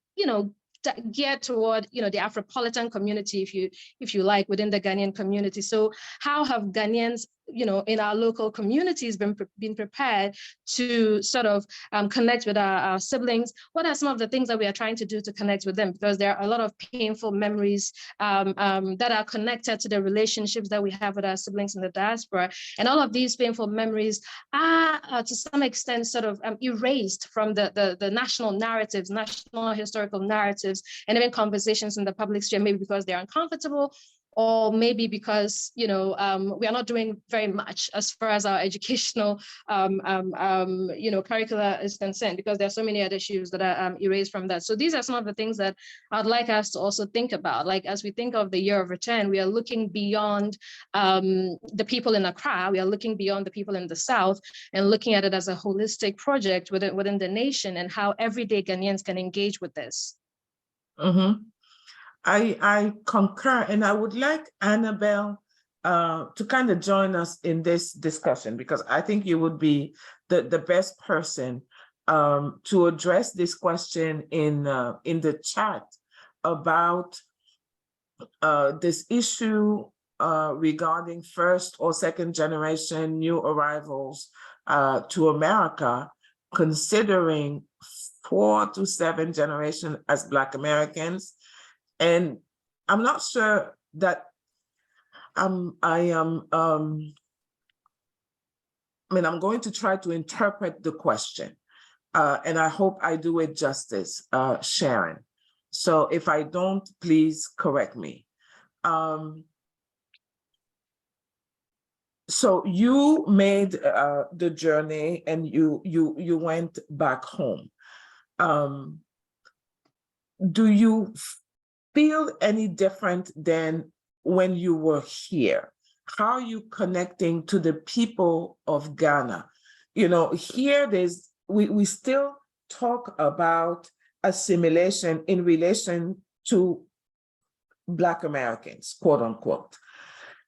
geared toward, the Afropolitan community, if you like, within the Ghanaian community. So how have Ghanaians, in our local communities been prepared to sort of connect with our siblings? What are some of the things that we are trying to do to connect with them? Because there are a lot of painful memories that are connected to the relationships that we have with our siblings in the diaspora. And all of these painful memories are to some extent sort of erased from the national narratives, national historical narratives, and even conversations in the public sphere, maybe because they're uncomfortable, or maybe because, we are not doing very much as far as our educational, curricula is concerned, because there are so many other issues that are erased from that. So these are some of the things that I'd like us to also think about. Like, as we think of the year of return, we are looking beyond the people in Accra, we are looking beyond the people in the South, and looking at it as a holistic project within the nation, and how everyday Ghanaians can engage with this. I concur, and I would like Annabelle to kind of join us in this discussion, because I think you would be the best person to address this question in the chat about this issue regarding first or second generation new arrivals to America, considering 4 to 7 generations as Black Americans. And I'm not sure that I'm going to try to interpret the question, and I hope I do it justice, Sharon. So if I don't, please correct me. So you made the journey and you went back home. do you feel any different than when you were here? How are you connecting to the people of Ghana? You know, here we still talk about assimilation in relation to Black Americans, quote unquote.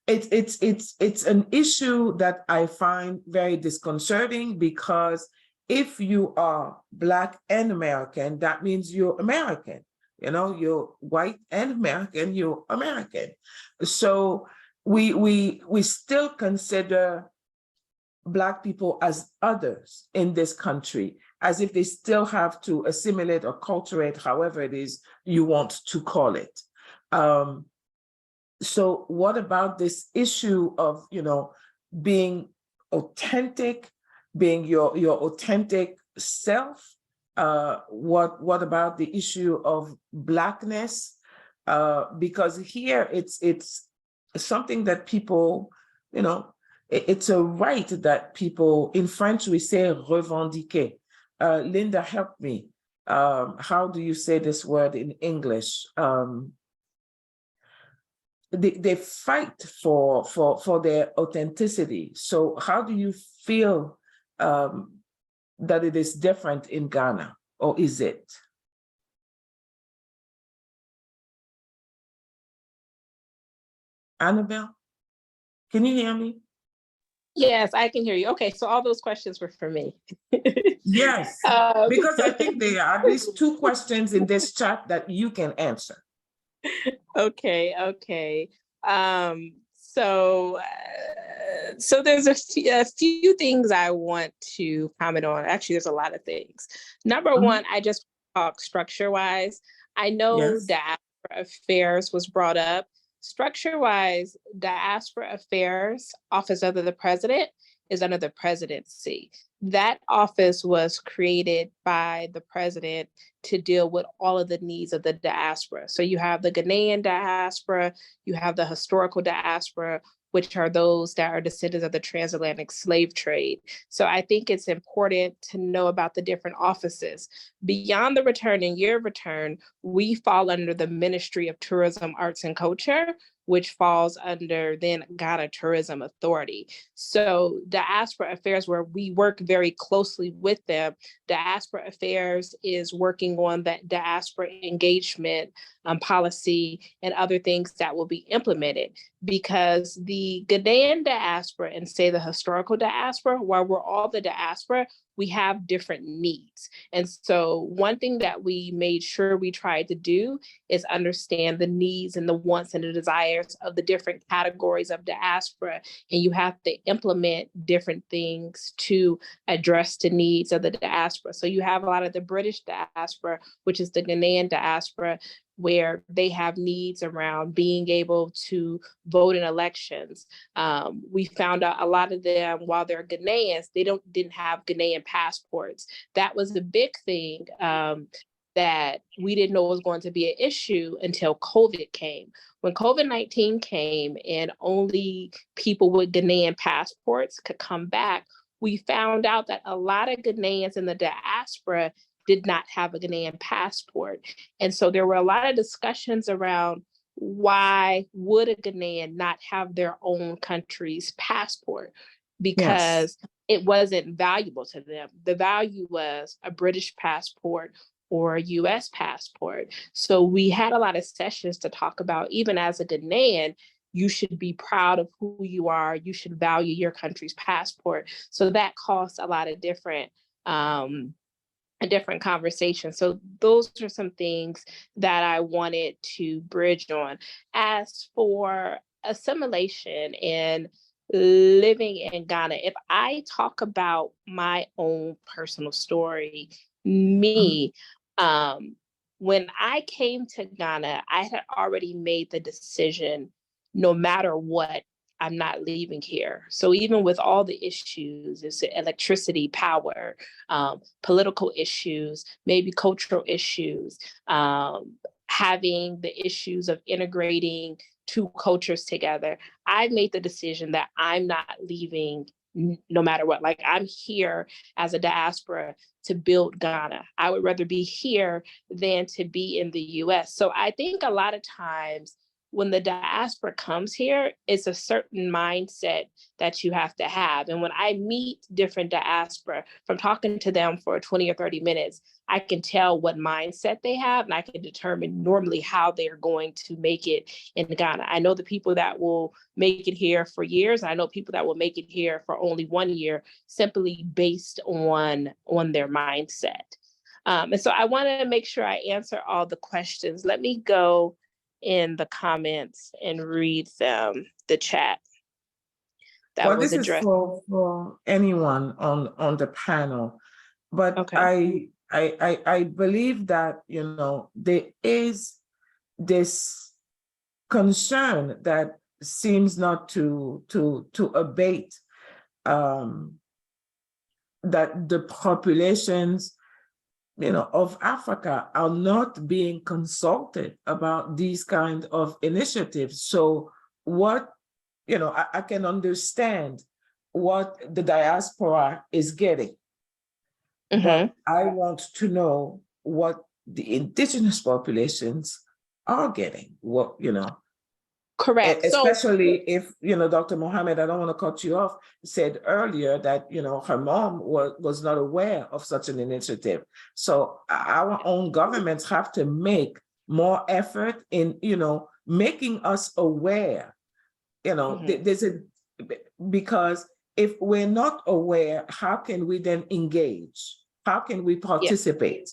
It's an issue that I find very disconcerting, because if you are Black and American, that means you're American. You know, you're white and American, you're American. So we still consider Black people as others in this country, as if they still have to assimilate or culturate, however it is you want to call it. So what about this issue of, you know, being authentic, being your authentic self? What about the issue of Blackness? Because here it's something that people, you know, it's a right that people, in French we say revendiquer. Linda, help me. How do you say this word in English? They fight for their authenticity. So how do you feel that it is different in Ghana, or is it? Annabelle, can you hear me? Yes, I can hear you. Okay, so all those questions were for me. Yes, because I think there are at least 2 questions in this chat that you can answer. Okay. So there's a few things I want to comment on. Actually, there's a lot of things. Number one, I just talk structure-wise. I know Yes. Diaspora Affairs was brought up. Structure-wise, Diaspora Affairs, Office of the President, is under the presidency. That office was created by the president to deal with all of the needs of the diaspora. So you have the Ghanaian diaspora, you have the historical diaspora, which are those that are descendants of the transatlantic slave trade. So I think it's important to know about the different offices. Beyond the return and year of return, we fall under the Ministry of Tourism, Arts and Culture, which falls under then Ghana Tourism Authority. So Diaspora Affairs, where we work very closely with them, Diaspora Affairs is working on that diaspora engagement policy and other things that will be implemented, because the Ghanaian diaspora and say the historical diaspora, while we're all the diaspora, we have different needs. And so one thing that we made sure we tried to do is understand the needs and the wants and the desires of the different categories of diaspora. And you have to implement different things to address the needs of the diaspora. So you have a lot of the British diaspora, which is the Ghanaian diaspora, where they have needs around being able to vote in elections. We found out a lot of them, while they're Ghanaians, they didn't have Ghanaian passports. That was the big thing that we didn't know was going to be an issue until COVID came. When COVID-19 came and only people with Ghanaian passports could come back, we found out that a lot of Ghanaians in the diaspora did not have a Ghanaian passport. And so there were a lot of discussions around why would a Ghanaian not have their own country's passport? Because it wasn't valuable to them. The value was a British passport or a US passport. So we had a lot of sessions to talk about, even as a Ghanaian, you should be proud of who you are. You should value your country's passport. So that costs a lot of different conversation. So those are some things that I wanted to bridge on. As for assimilation and living in Ghana, if I talk about my own personal story, me, when I came to Ghana, I had already made the decision, no matter what, I'm not leaving here. So even with all the issues, it's electricity, power, political issues, maybe cultural issues, having the issues of integrating 2 cultures together, I made the decision that I'm not leaving no matter what. Like, I'm here as a diaspora to build Ghana. I would rather be here than to be in the US. So I think a lot of times when the diaspora comes here, it's a certain mindset that you have to have. And when I meet different diaspora, from talking to them for 20 or 30 minutes, I can tell what mindset they have, and I can determine normally how they're going to make it in Ghana. I know the people that will make it here for years. I know people that will make it here for only 1 year, simply based on their mindset. And so I want to make sure I answer all the questions. Let me go in the comments and read them, the chat that Well, was this is addressed. for anyone on the panel, but Okay. I believe that, you know, there is this concern that seems not to abate, that the populations, you know, of Africa are not being consulted about these kind of initiatives. So what, you know, I can understand what the diaspora is getting, but I want to know what the indigenous populations are getting, what, you know. Correct. So Especially if, you know, Dr. Mohammed, I don't want to cut you off, said earlier that, you know, her mom was not aware of such an initiative. So our own governments have to make more effort in, you know, making us aware, you know, because if we're not aware, how can we then engage? How can we participate?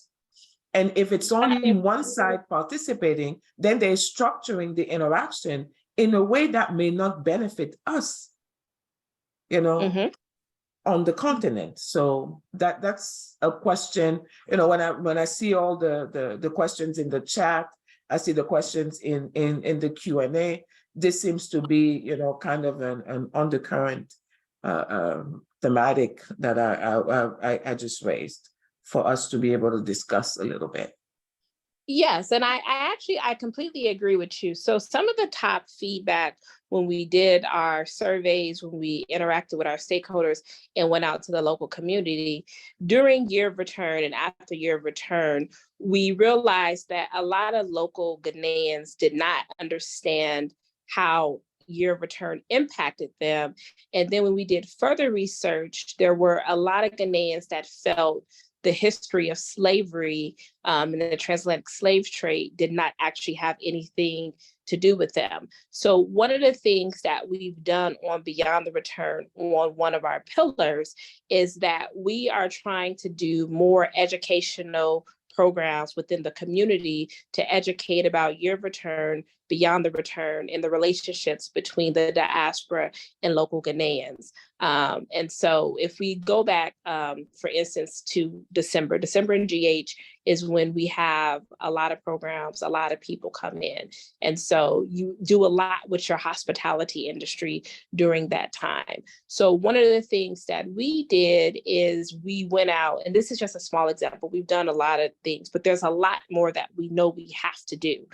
And if it's only one side participating, then they're structuring the interaction in a way that may not benefit us, you know, on the continent. So that's a question, you know, when I see all the questions in the chat, I see the questions in the Q&A, this seems to be, you know, kind of an undercurrent thematic that I just raised for us to be able to discuss a little bit. yes, and I completely agree with you. So some of the top feedback when we did our surveys, when we interacted with our stakeholders and went out to the local community during year of return and after year of return, we realized that a lot of local Ghanaians did not understand how year of return impacted them. And then when we did further research, there were a lot of Ghanaians that felt the history of slavery and the transatlantic slave trade did not actually have anything to do with them. So one of the things that we've done on Beyond the Return on one of our pillars is that we are trying to do more educational programs within the community to educate about year of return, beyond the return, and the relationships between the diaspora and local Ghanaians. And so if we go back, for instance, to December in GH is when we have a lot of programs, a lot of people come in. And so you do a lot with your hospitality industry during that time. So one of the things that we did is we went out, and this is just a small example, we've done a lot of things, but there's a lot more that we know we have to do.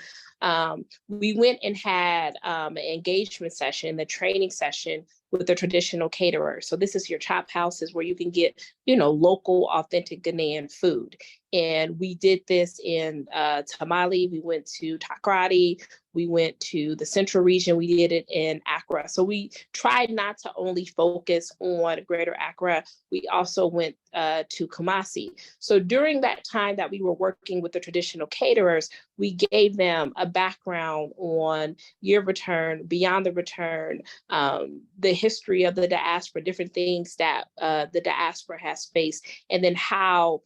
We went and had an engagement session, the training session with the traditional caterer. So this is your chop houses where you can get, you know, local, authentic Ghanaian food. And we did this in Tamale, we went to Takoradi, we went to the central region, we did it in Accra. So we tried not to only focus on Greater Accra, we also went to Kumasi. So during that time that we were working with the traditional caterers, we gave them a background on year of return, beyond the return, the history of the diaspora, different things that the diaspora has faced, and then how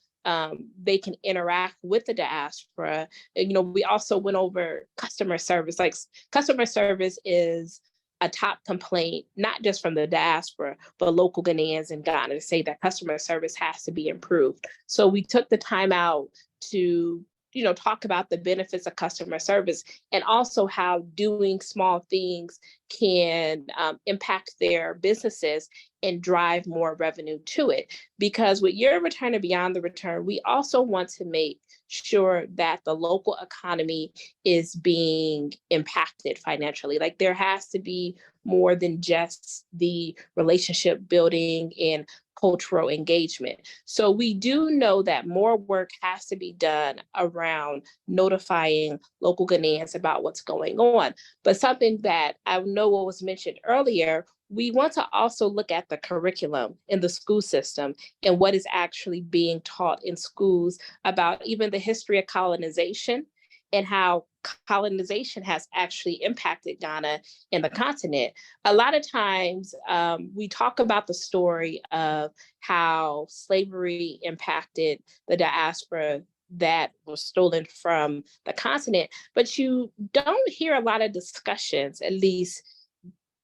they can interact with the diaspora. And, you know, we also went over customer service. Like, customer service is a top complaint, not just from the diaspora, but local Ghanaians in Ghana, to say that customer service has to be improved. So we took the time out to, you know, talk about the benefits of customer service, and also how doing small things can impact their businesses and drive more revenue to it. Because with Year of Return and Beyond the Return, we also want to make sure that the local economy is being impacted financially. Like there has to be more than just the relationship building and cultural engagement. So we do know that more work has to be done around notifying local Ghanaians about what's going on. But something that I know what was mentioned earlier, we want to also look at the curriculum in the school system and what is actually being taught in schools about even the history of colonization and how colonization has actually impacted Ghana and the continent. A lot of times we talk about the story of how slavery impacted the diaspora that was stolen from the continent, but you don't hear a lot of discussions, at least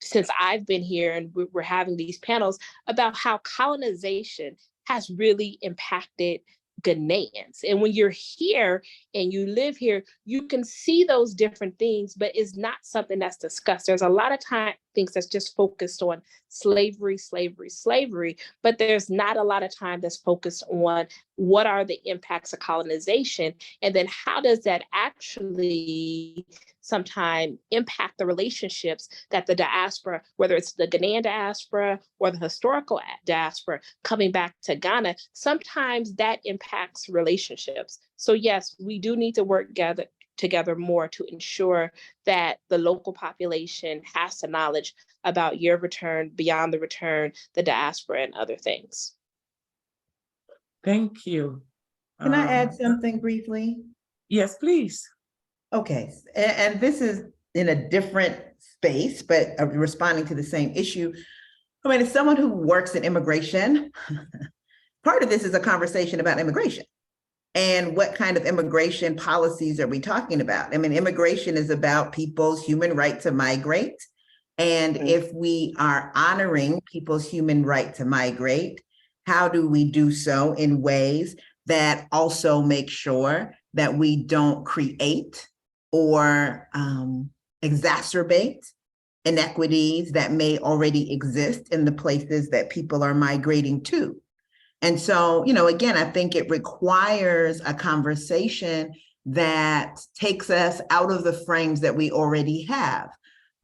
since I've been here and we're having these panels, about how colonization has really impacted Ghanaians. And when you're here and you live here, you can see those different things, but it's not something that's discussed. There's a lot of things that's just focused on slavery, but there's not a lot of time that's focused on what are the impacts of colonization, and then how does that actually sometimes impact the relationships that the diaspora, whether it's the Ghanaian diaspora or the historical diaspora coming back to Ghana, sometimes that impacts relationships. So yes, we do need to work together more to ensure that the local population has the knowledge about Year of Return, Beyond the Return, the diaspora, and other things. Thank you. Can I add something briefly? Yes, please. Okay, and this is in a different space, but responding to the same issue. I mean, as someone who works in immigration, part of this is a conversation about immigration. And what kind of immigration policies are we talking about? I mean, immigration is about people's human right to migrate. And if we are honoring people's human right to migrate, how do we do so in ways that also make sure that we don't create or exacerbate inequities that may already exist in the places that people are migrating to? And so, you know, again, I think it requires a conversation that takes us out of the frames that we already have.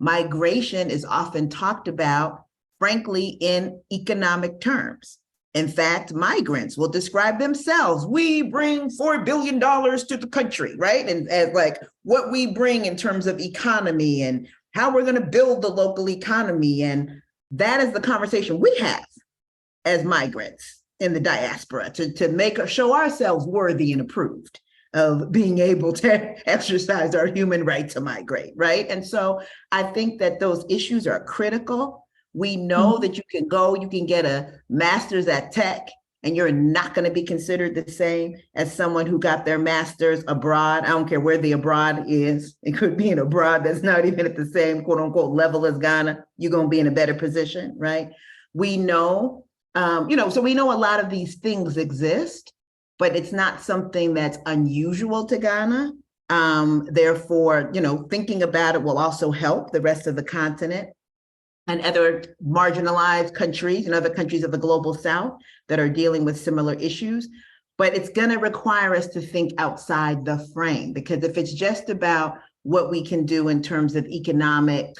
Migration is often talked about, frankly, in economic terms. In fact, migrants will describe themselves. We bring $4 billion to the country, right? And as like what we bring in terms of economy and how we're going to build the local economy. And that is the conversation we have as migrants in the diaspora to show ourselves worthy and approved of being able to exercise our human right to migrate, right? And so I think that those issues are critical. We know that you can get a master's at Tech and you're not going to be considered the same as someone who got their master's abroad. I don't care where the abroad is. It could be an abroad that's not even at the same quote unquote level as Ghana. You're going to be in a better position, right? We know so we know a lot of these things exist, but it's not something that's unusual to Ghana. Therefore, thinking about it will also help the rest of the continent and other marginalized countries and other countries of the global South that are dealing with similar issues. But it's going to require us to think outside the frame, because if it's just about what we can do in terms of economic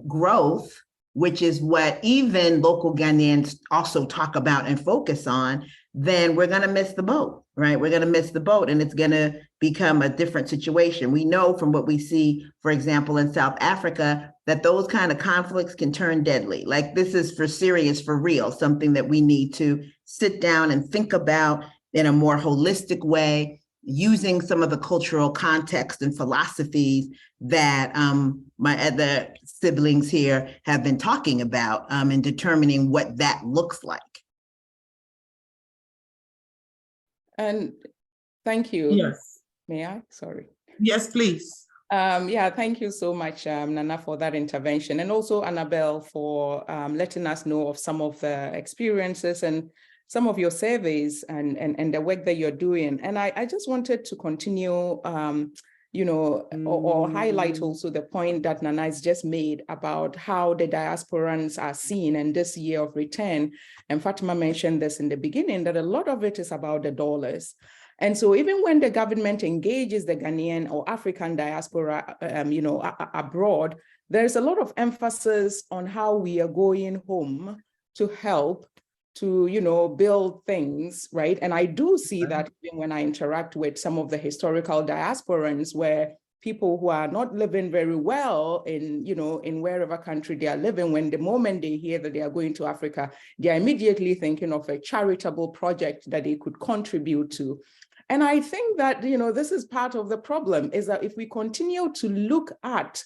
growth, which is what even local Ghanaians also talk about and focus on, then we're going to miss the boat, right? We're going to miss the boat and it's going to become a different situation. We know from what we see, for example, in South Africa, that those kind of conflicts can turn deadly. Like this is for serious, for real, something that we need to sit down and think about in a more holistic way, using some of the cultural context and philosophies that my other siblings here have been talking about and determining what that looks like. And thank you. Yes. May I? Sorry. Yes, please. Yeah, thank you so much, Nana, for that intervention, and also Annabelle for letting us know of some of the experiences and some of your surveys and the work that you're doing. And I just wanted to continue or highlight also the point that Nana has just made about how the diasporans are seen in this year of return. And Fatima mentioned this in the beginning, that a lot of it is about the dollars. And so even when the government engages the Ghanaian or African diaspora, abroad, there's a lot of emphasis on how we are going home to help to, build things, right? And I do see that even when I interact with some of the historical diasporans, where people who are not living very well in wherever country they are living, when the moment they hear that they are going to Africa, they are immediately thinking of a charitable project that they could contribute to. And I think that, this is part of the problem, is that if we continue to look at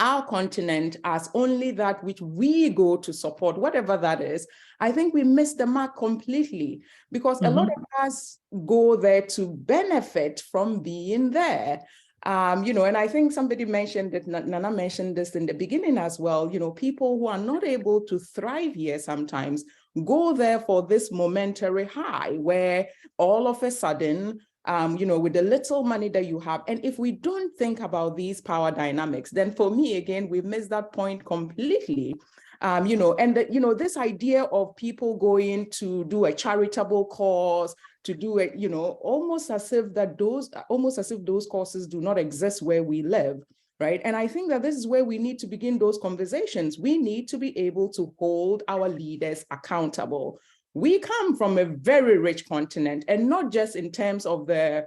our continent as only that which we go to support, whatever that is, I think we miss the mark completely, because a lot of us go there to benefit from being there. And I think somebody mentioned it, Nana mentioned this in the beginning as well, people who are not able to thrive here sometimes go there for this momentary high, where all of a sudden, with the little money that you have, and if we don't think about these power dynamics, then for me, again, we miss that point completely. This idea of people going to do a charitable cause, to do it, almost as if those causes do not exist where we live, right? And I think that this is where we need to begin those conversations. We need to be able to hold our leaders accountable. We come from a very rich continent, and not just in terms of the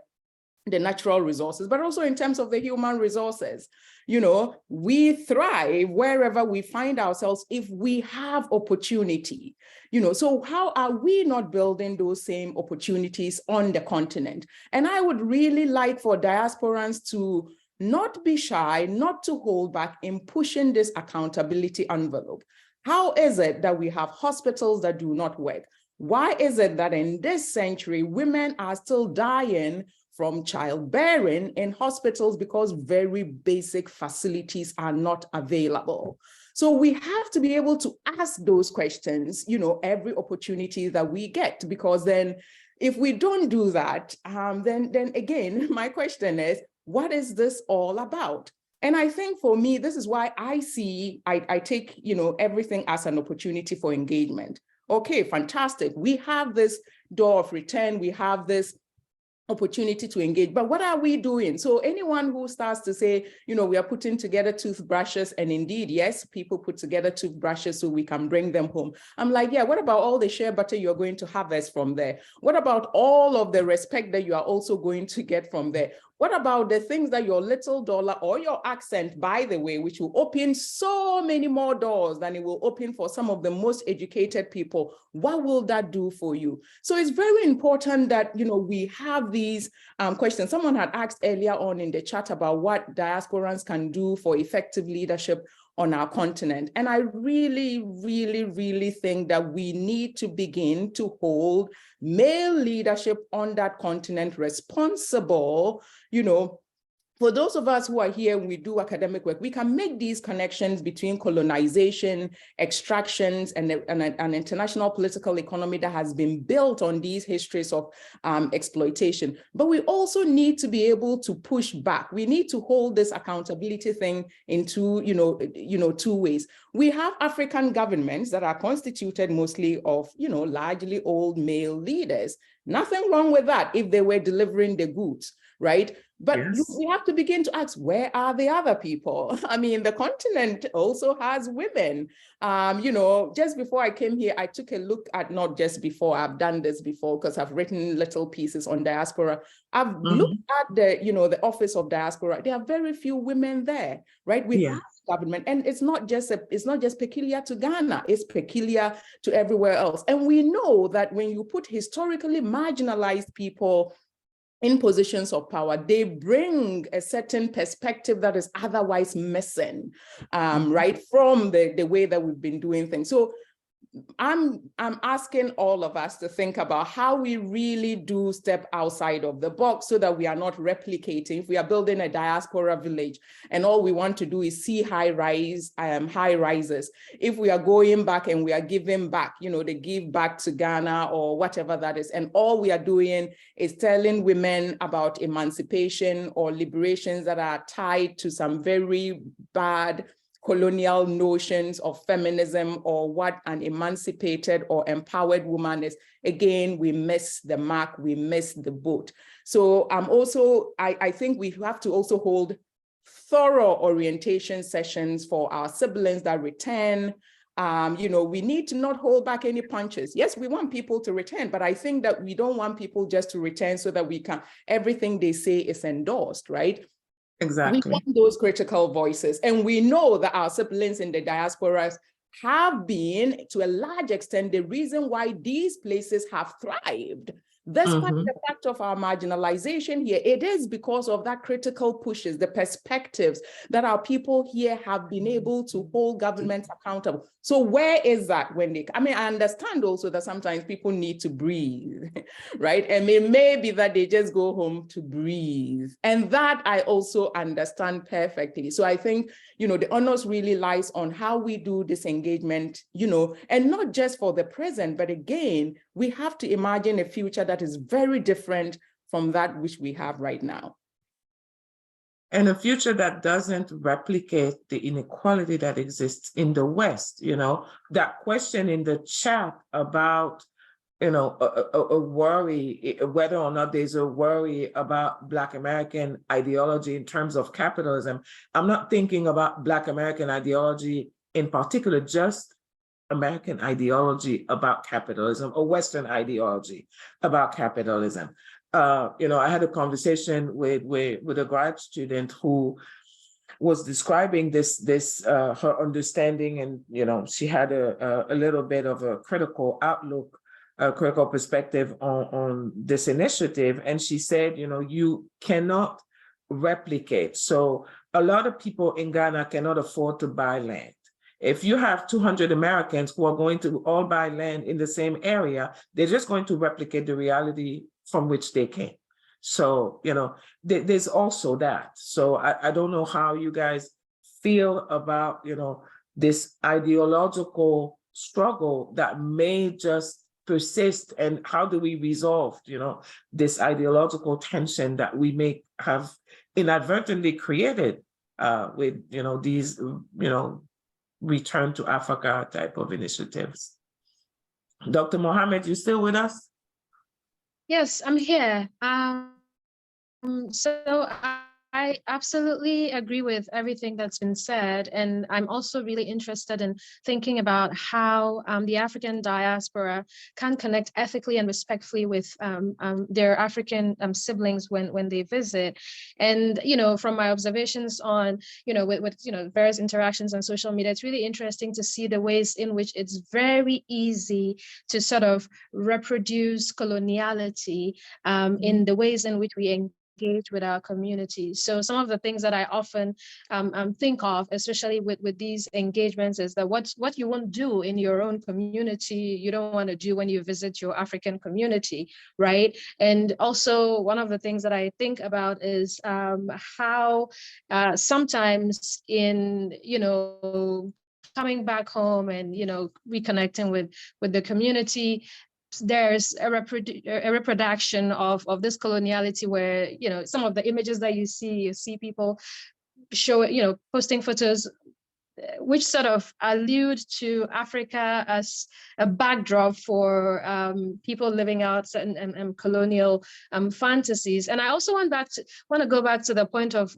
natural resources, but also in terms of the human resources. We thrive wherever we find ourselves if we have opportunity. So how are we not building those same opportunities on the continent? And I would really like for diasporans to not be shy, not to hold back in pushing this accountability envelope. How is it that we have hospitals that do not work? Why is it that in this century, women are still dying from childbearing in hospitals because very basic facilities are not available? So we have to be able to ask those questions, every opportunity that we get, because then if we don't do that, then again, my question is, what is this all about? And I think for me, this is why I take, everything as an opportunity for engagement. Okay, fantastic. We have this door of return. We have this opportunity to engage, but what are we doing? So anyone who starts to say, we are putting together toothbrushes, and indeed, yes, people put together toothbrushes so we can bring them home. I'm like, yeah, what about all the shea butter you're going to harvest from there? What about all of the respect that you are also going to get from there? What about the things that your little dollar or your accent, by the way, which will open so many more doors than it will open for some of the most educated people? What will that do for you? So it's very important that, we have these questions. Someone had asked earlier on in the chat about what diasporans can do for effective leadership on our continent. And I really, really, really think that we need to begin to hold male leadership on that continent responsible, for those of us who are here and we do academic work, we can make these connections between colonization, extractions, and an international political economy that has been built on these histories of exploitation. But we also need to be able to push back. We need to hold this accountability thing in two ways. We have African governments that are constituted mostly of, largely old male leaders. Nothing wrong with that if they were delivering the goods, right? But Yes. we have to begin to ask, where are the other people? I mean, the continent also has women. Just before I came here, I took a look at, not just before, I've done this before because I've written little pieces on diaspora. I've looked at the Office of Diaspora. There are very few women there, right? We have government, and it's not just peculiar to Ghana, it's peculiar to everywhere else. And we know that when you put historically marginalized people in positions of power, they bring a certain perspective that is otherwise missing, right, from the way that we've been doing things. So I'm asking all of us to think about how we really do step outside of the box so that we are not replicating. If we are building a diaspora village and all we want to do is see high rises, if we are going back and we are giving back, they give back to Ghana or whatever that is, and all we are doing is telling women about emancipation or liberations that are tied to some very bad colonial notions of feminism or what an emancipated or empowered woman is, again, we miss the mark, we miss the boat. So I think we have to also hold thorough orientation sessions for our siblings that return. We need to not hold back any punches. Yes, we want people to return, but I think that we don't want people just to return so that everything they say is endorsed, right? Exactly. We want those critical voices. And we know that our siblings in the diasporas have been, to a large extent, the reason why these places have thrived. Despite the fact of our marginalization here, it is because of that critical pushes, the perspectives that our people here have been able to hold governments accountable. So where is that when I understand also that sometimes people need to breathe, right? And it may be that they just go home to breathe. And that I also understand perfectly. So I think, the onus really lies on how we do this engagement, and not just for the present, but again, we have to imagine a future that is very different from that which we have right now. And a future that doesn't replicate the inequality that exists in the West. That question in the chat about, a worry, whether or not there's a worry about Black American ideology in terms of capitalism. I'm not thinking about Black American ideology in particular, just American ideology about capitalism or Western ideology about capitalism. I had a conversation with a grad student who was describing her understanding, and she had a little bit of a critical outlook, a critical perspective on this initiative, and she said, you cannot replicate. So a lot of people in Ghana cannot afford to buy land. If you have 200 Americans who are going to all buy land in the same area, they're just going to replicate the reality from which they came. So, there's also that. So I don't know how you guys feel about, this ideological struggle that may just persist, and how do we resolve, this ideological tension that we may have inadvertently created with, these, return to Africa type of initiatives. Dr. Mohammed, you still with us? Yes, I'm here. So I absolutely agree with everything that's been said. And I'm also really interested in thinking about how the African diaspora can connect ethically and respectfully with their African siblings when they visit. And, from my observations on, with various interactions on social media, it's really interesting to see the ways in which it's very easy to sort of reproduce coloniality in the ways in which we engage with our communities. So some of the things that I often think of, especially with these engagements, is that what you won't do in your own community, you don't want to do when you visit your African community, right? And also one of the things that I think about is how sometimes in, coming back home and, reconnecting with the community, there's a reproduction of this coloniality where, some of the images that you see people show, posting photos which sort of allude to Africa as a backdrop for people living out certain colonial fantasies. And I also want to go back to the point of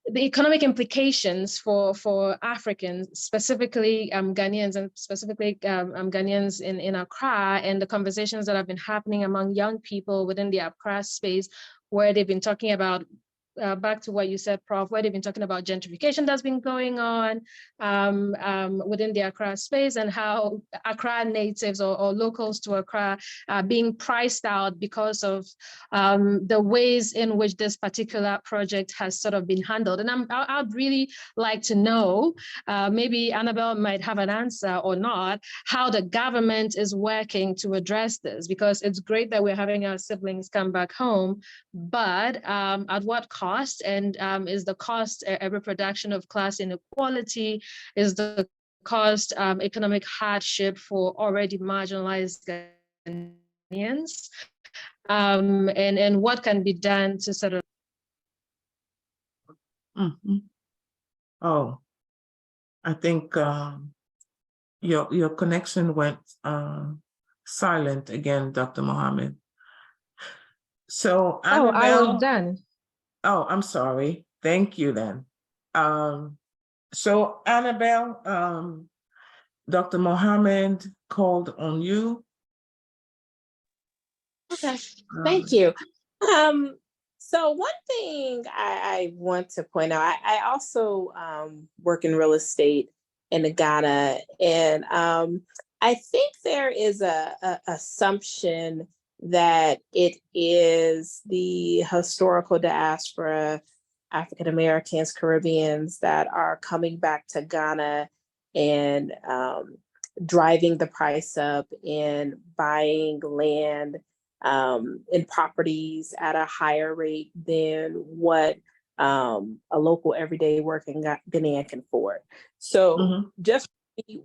the economic implications for Africans, specifically Ghanaians, and specifically Ghanaians in Accra, and the conversations that have been happening among young people within the Accra space, where they've been talking about back to what you said, Prof, where they've been talking about gentrification that's been going on within the Accra space, and how Accra natives or locals to Accra are being priced out because of the ways in which this particular project has sort of been handled. And I'd really like to know, maybe Annabelle might have an answer or not, how the government is working to address this, because it's great that we're having our siblings come back home, but at what cost? And is the cost a reproduction of class inequality? Is the cost economic hardship for already marginalized Ghanaians? And what can be done to sort of... Oh, I think your connection went silent again, Dr. Mohammed. So Annabelle, I was done. Oh, I'm sorry. Thank you then. So Annabelle, Dr. Mohammed called on you. Okay, thank you. So one thing I want to point out, I also work in real estate in Ghana, and I think there is a assumption that it is the historical diaspora, African Americans, Caribbeans that are coming back to Ghana and driving the price up and buying land in properties at a higher rate than what a local everyday working Ghanaian can afford. So just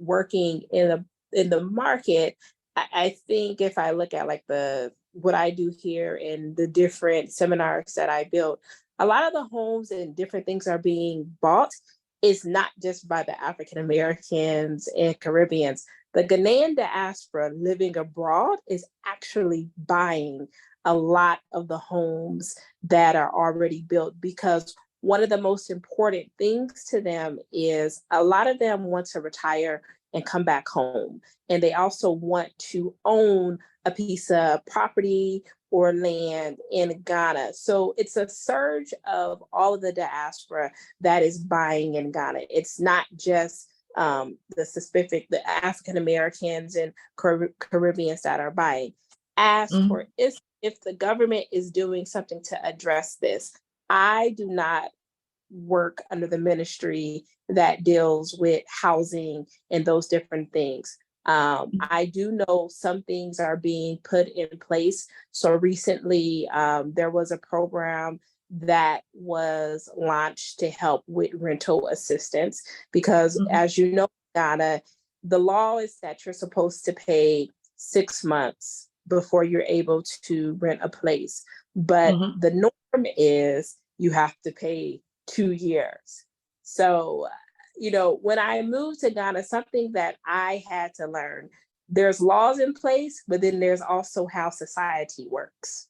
working in the market, I think if I look at like what I do here and the different seminars that I built, a lot of the homes and different things are being bought is not just by the African Americans and Caribbeans. The Ghanaian diaspora living abroad is actually buying a lot of the homes that are already built, because one of the most important things to them is a lot of them want to retire and come back home. And they also want to own a piece of property or land in Ghana. So it's a surge of all of the diaspora that is buying in Ghana. It's not just the African Americans and Caribbeans that are buying. As for if the government is doing something to address this, I do not work under the ministry that deals with housing and those different things. I do know some things are being put in place. So recently, there was a program that was launched to help with rental assistance, because as you know, Ghana, the law is that you're supposed to pay 6 months before you're able to rent a place. But the norm is you have to pay 2 years. So, you know, when I moved to Ghana, something that I had to learn, there's laws in place, but then there's also how society works.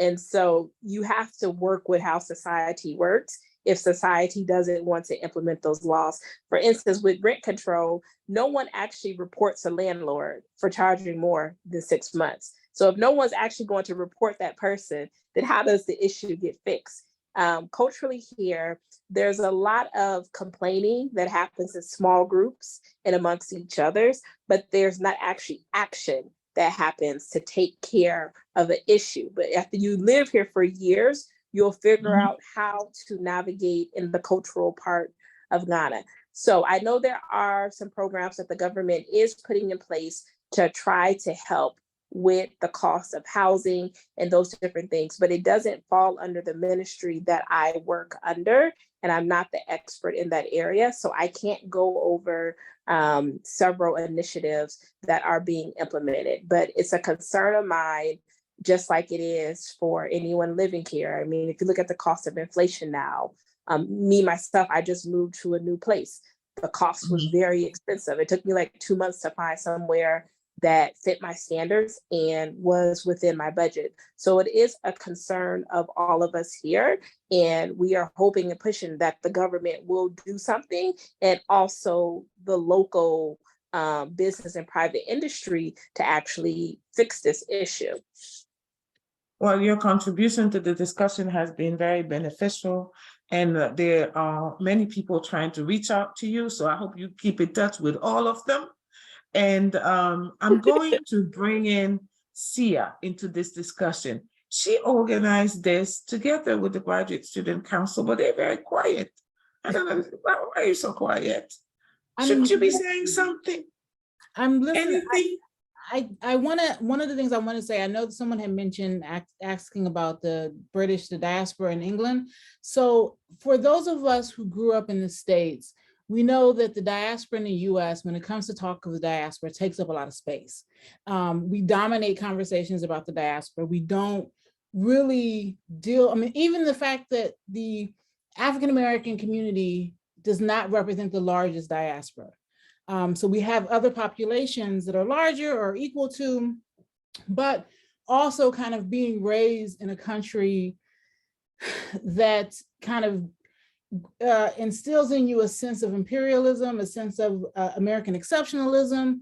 And so you have to work with how society works if society doesn't want to implement those laws. For instance, with rent control, no one actually reports a landlord for charging more than 6 months. So if no one's actually going to report that person, then how does the issue get fixed? Culturally here, there's a lot of complaining that happens in small groups and amongst each others, but there's not actually action that happens to take care of an issue. But after you live here for years, you'll figure out how to navigate in the cultural part of Ghana. So I know there are some programs that the government is putting in place to try to help with the cost of housing and those different things, but it doesn't fall under the ministry that I work under, and I'm not the expert in that area, so I can't go over several initiatives that are being implemented. But it's a concern of mine, just like it is for anyone living here. I mean, if you look at the cost of inflation now, me, myself, I just moved to a new place. The cost was very expensive. It took me like 2 months to find somewhere that fit my standards and was within my budget. So it is a concern of all of us here. And we are hoping and pushing that the government will do something, and also the local business and private industry to actually fix this issue. Well, your contribution to the discussion has been very beneficial, and there are many people trying to reach out to you. So I hope you keep in touch with all of them. And I'm going to bring in Sia into this discussion. She organized this together with the Graduate Student Council, but they're very quiet. I don't know, why are you so quiet? Shouldn't you be saying something? I'm listening. Anything? I want to, one of the things I want to say, I know that someone had mentioned asking about the diaspora in England. So for those of us who grew up in the States, we know that the diaspora in the US, when it comes to talk of the diaspora, takes up a lot of space. We dominate conversations about the diaspora. We don't really deal, I mean, even the fact that the African-American community does not represent the largest diaspora. So we have other populations that are larger or equal to, but also kind of being raised in a country that kind of instills in you a sense of imperialism, a sense of American exceptionalism.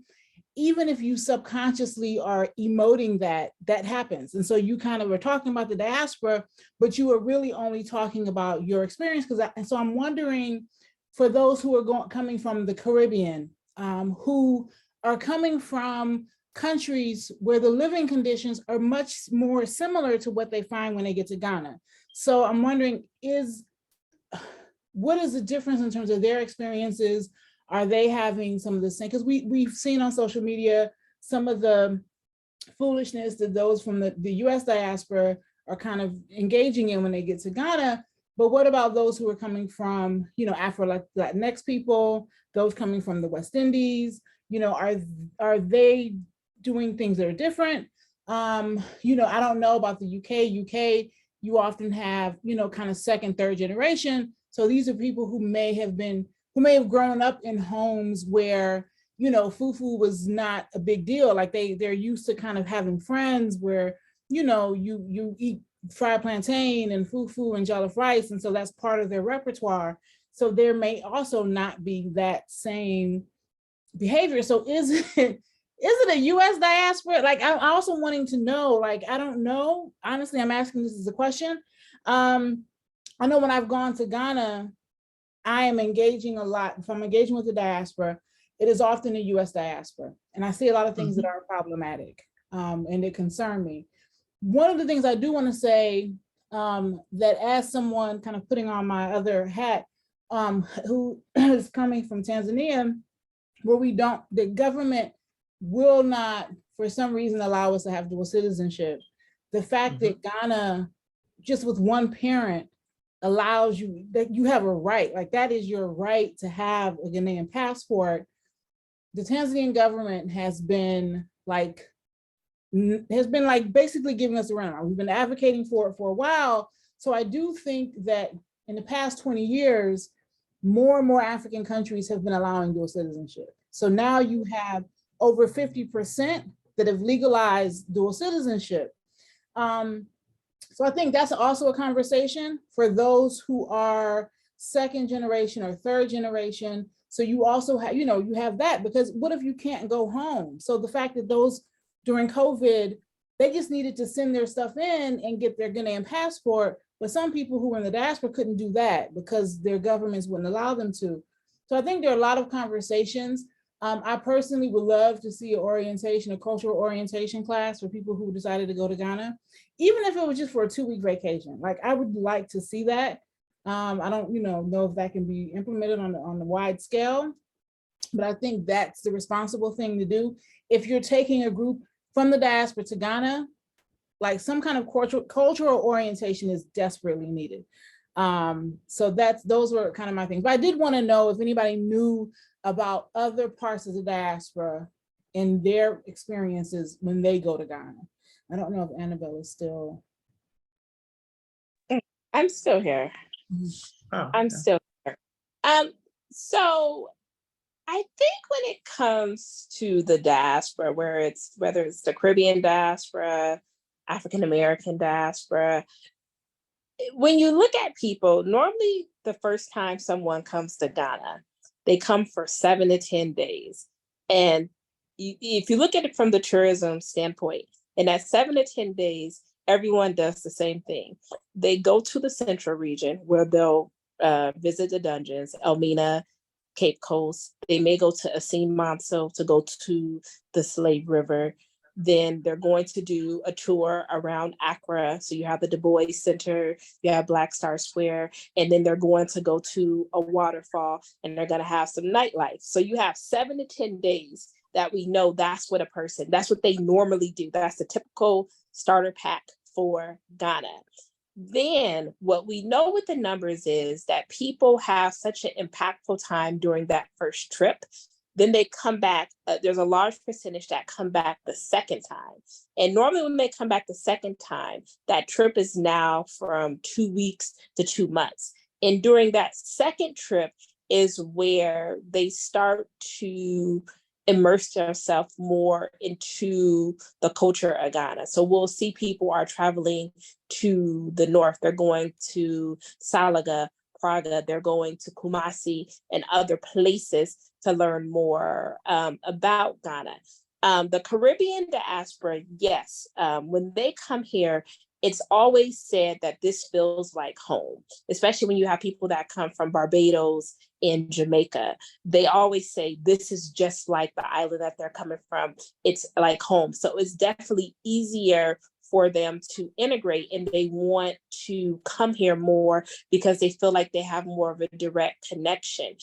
Even if you subconsciously are emoting that, that happens. And so you kind of are talking about the diaspora, but you are really only talking about your experience. And so I'm wondering, for those who are coming from the Caribbean, who are coming from countries where the living conditions are much more similar to what they find when they get to Ghana. So I'm wondering, what is the difference in terms of their experiences? Are they having some of the same? Because we've seen on social media some of the foolishness that those from the US diaspora are kind of engaging in when they get to Ghana. But what about those who are coming from, Afro-Latinx people, those coming from the West Indies? Are they doing things that are different? I don't know about the UK. You often have, kind of second, third generation. So these are people who may have grown up in homes where, fufu was not a big deal. Like they're used to kind of having friends where, you eat fried plantain and fufu and jollof rice. And so that's part of their repertoire. So there may also not be that same behavior. So is it a US diaspora? Like, I'm also wanting to know, like, I don't know. Honestly, I'm asking this as a question. I know when I've gone to Ghana, I am engaging a lot. If I'm engaging with the diaspora, it is often a US diaspora. And I see a lot of things that are problematic and it concern me. One of the things I do want to say that as someone kind of putting on my other hat, who is coming from Tanzania, where the government will not, for some reason, allow us to have dual citizenship. The fact that Ghana, just with one parent, allows you, that you have a right, like that is your right to have a Ghanaian passport. The Tanzanian government has been basically giving us a runaround. We've been advocating for it for a while. So I do think that in the past 20 years, more and more African countries have been allowing dual citizenship. So now you have over 50% that have legalized dual citizenship. So I think that's also a conversation for those who are second generation or third generation. So you also have, you have that, because what if you can't go home? So the fact that those during COVID, they just needed to send their stuff in and get their Ghanaian passport. But some people who were in the diaspora couldn't do that because their governments wouldn't allow them to. So I think there are a lot of conversations. I personally would love to see a cultural orientation class for people who decided to go to Ghana, even if it was just for a 2-week vacation. Like, I would like to see that. I don't, know if that can be implemented on the wide scale, but I think that's the responsible thing to do. If you're taking a group from the diaspora to Ghana, like some kind of cultural orientation is desperately needed. So those were kind of my things. But I did want to know if anybody knew about other parts of the diaspora and their experiences when they go to Ghana. I don't know if Annabelle is still. I'm still here. Oh, I'm still here. So I think when it comes to the diaspora, whether it's the Caribbean diaspora, African American diaspora, when you look at people, normally the first time someone comes to Ghana, they come for 7 to 10 days. And if you look at it from the tourism standpoint, in that 7 to 10 days, everyone does the same thing. They go to the central region where they'll visit the dungeons, Elmina, Cape Coast. They may go to Asin to go to the Slave River. Then they're going to do a tour around Accra. So you have the Du Bois Center, you have Black Star Square, and then they're going to go to a waterfall and they're going to have some nightlife. So you have 7 to 10 days that we know that's what that's what they normally do. That's the typical starter pack for Ghana. Then what we know with the numbers is that people have such an impactful time during that first trip. Then they come back, there's a large percentage that come back the second time. And normally when they come back the second time, that trip is now from 2 weeks to 2 months. And during that second trip is where they start to immerse themselves more into the culture of Ghana. So we'll see people are traveling to the north. They're going to Salaga, Praga, they're going to Kumasi and other places to learn more about Ghana. The Caribbean diaspora, yes, when they come here, it's always said that this feels like home, especially when you have people that come from Barbados and Jamaica. They always say this is just like the island that they're coming from. It's like home. So it's definitely easier for them to integrate, and they want to come here more because they feel like they have more of a direct connection.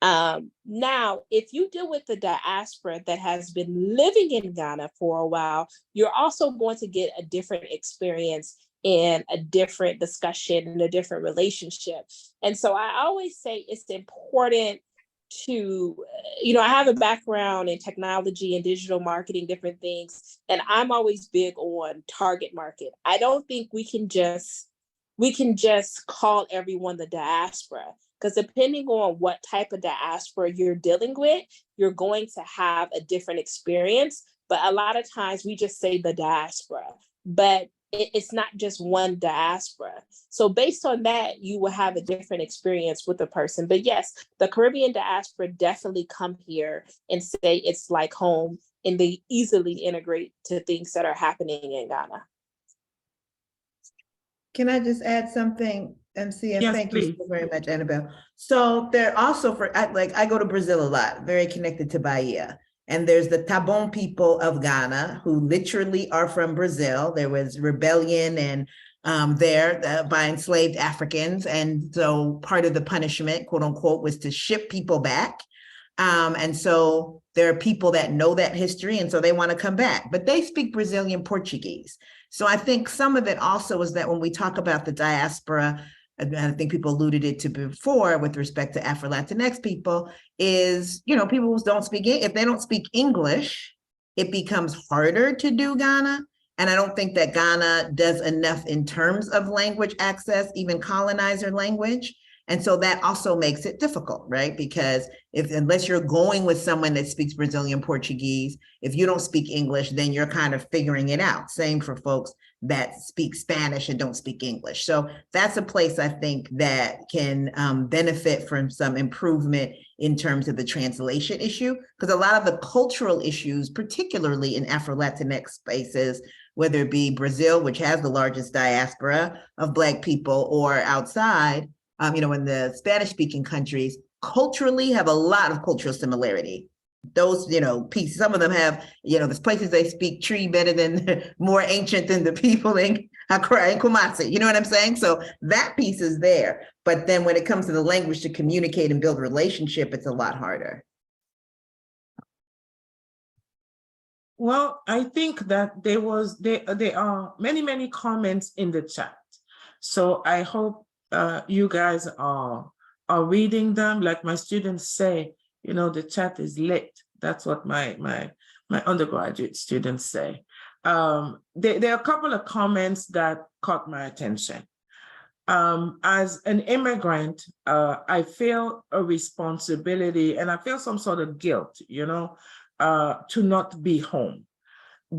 Now, if you deal with the diaspora that has been living in Ghana for a while, you're also going to get a different experience and a different discussion and a different relationship. And so I always say it's important to, I have a background in technology and digital marketing, different things, and I'm always big on target market. I don't think we can just call everyone the diaspora, because depending on what type of diaspora you're dealing with, you're going to have a different experience. But a lot of times we just say the diaspora, but it's not just one diaspora. So based on that, you will have a different experience with a person. But yes, the Caribbean diaspora definitely come here and say it's like home, and they easily integrate to things that are happening in Ghana. Can I just add something, MC? And Yes, thank please. you so very much, Annabelle. So they're also I go to Brazil a lot, very connected to Bahia. And there's the Tabon people of Ghana who literally are from Brazil. There was rebellion and by enslaved Africans. And so part of the punishment, quote unquote, was to ship people back. And so there are people that know that history, and so they want to come back, but they speak Brazilian Portuguese. So I think some of it also is that when we talk about the diaspora, and I think people alluded it to before with respect to Afro-Latinx people, is, people who don't speak, if they don't speak English, it becomes harder to do Ghana. And I don't think that Ghana does enough in terms of language access, even colonizer language. And so that also makes it difficult, right? Because unless you're going with someone that speaks Brazilian Portuguese, if you don't speak English, then you're kind of figuring it out. Same for folks that speak Spanish and don't speak English. So that's a place I think that can benefit from some improvement in terms of the translation issue, because a lot of the cultural issues, particularly in Afro-Latinx spaces, whether it be Brazil, which has the largest diaspora of Black people, or outside, in the Spanish-speaking countries, culturally have a lot of cultural similarity. Those, pieces, some of them have, there's places they speak Tree better than, more ancient than the people in Accra and Kumasi, you know what I'm saying? So that piece is there. But then when it comes to the language to communicate and build relationship, it's a lot harder. Well, I think that there are many comments in the chat. So I hope you guys are reading them. Like my students say, the chat is lit. That's what my undergraduate students say. There are a couple of comments that caught my attention. As an immigrant, I feel a responsibility and I feel some sort of guilt, to not be home,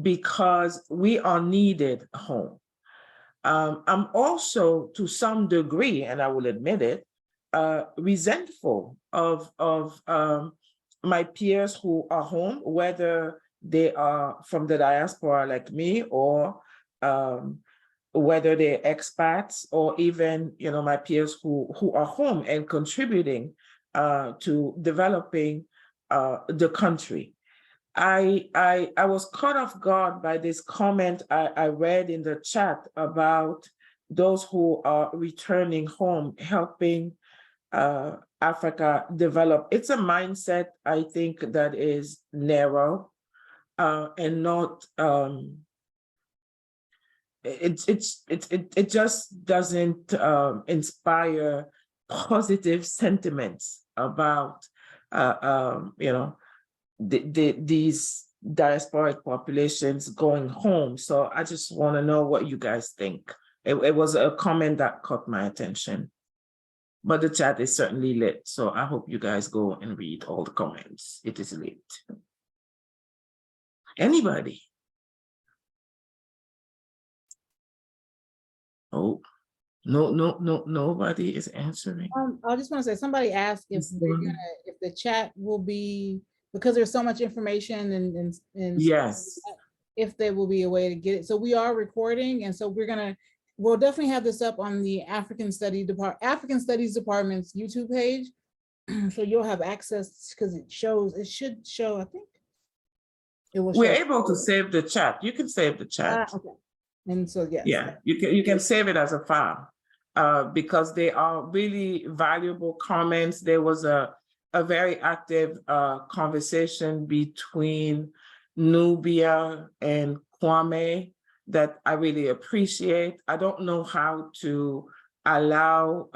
because we are needed home. I'm also, to some degree, and I will admit it, resentful of my peers who are home, whether they are from the diaspora like me or whether they're expats or even, you know, my peers who are home and contributing to developing the country. I was caught off guard by this comment I read in the chat about those who are returning home, helping Africa develop. It's a mindset, I think, that is narrow and not it just doesn't inspire positive sentiments about you know, these diasporic populations going home. So I just want to know what you guys think. It was a comment that caught my attention, but the chat is certainly lit. So I hope you guys go and read all the comments. It is lit. Anybody? Oh, no, nobody is answering. I just want to say, somebody asked if if the chat will be, because there's so much information and Yes. if there will be a way to get it. So we are recording, and so we'll definitely have this up on the African Studies Department's YouTube page. So you'll have access, because it should show, I think. It will We're show. able to save the chat. You can save the chat. Okay. And so, yes. Yeah, you can save it as a file because they are really valuable comments. There was a very active conversation between Nubia and Kwame that I really appreciate. I don't know how to allow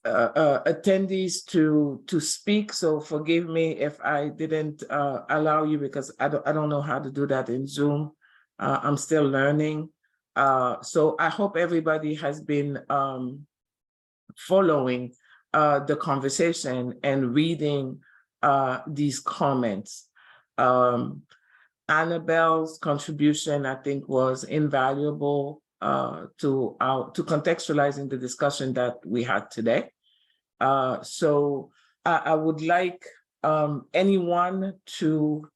attendees to speak, so forgive me if I didn't allow you, because I don't know how to do that in Zoom. I'm still learning. So I hope everybody has been following the conversation and reading these comments. Annabelle's contribution, I think, was invaluable to contextualizing the discussion that we had today. So I would like anyone to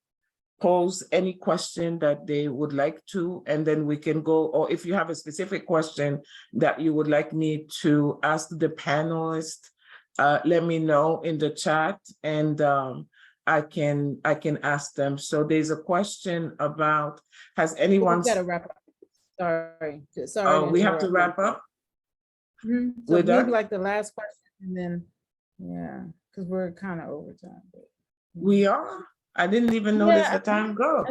pose any question that they would like to, and then we can go, or if you have a specific question that you would like me to ask the panelists, let me know in the chat, and I can ask them. So there's a question about, has anyone— We've got to wrap up. Sorry. Oh, we have to wrap up? So We're maybe done? like the last question, and then, yeah, because we're kind of over time. But, We are? I didn't even notice the time go.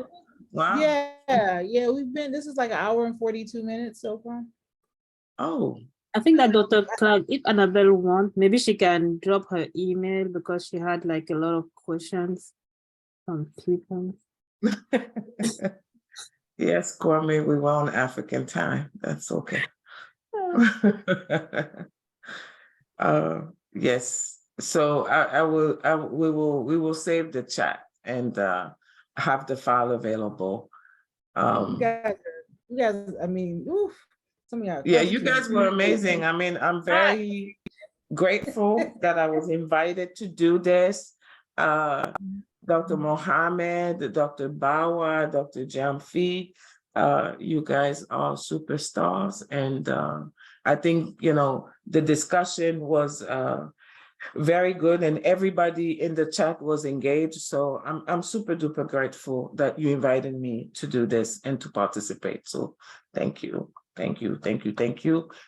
Wow. Yeah, this is like 1 hour and 42 minutes so far. Oh. I think that Dr. Clark, if Annabelle wants, maybe she can drop her email, because she had like a lot of questions from people. Yes, Kwame, we were on African time. That's okay. Yes. So we will save the chat and have the file available. You guys, I mean, oof, some of y'all. Yeah, you guys were amazing. I mean, I'm very grateful that I was invited to do this. Dr. Mohammed, Dr. Bawa, Dr. Jamfi, you guys are superstars. And I think, you know, the discussion was very good, and everybody in the chat was engaged. So I'm super duper grateful that you invited me to do this and to participate. So thank you. Thank you.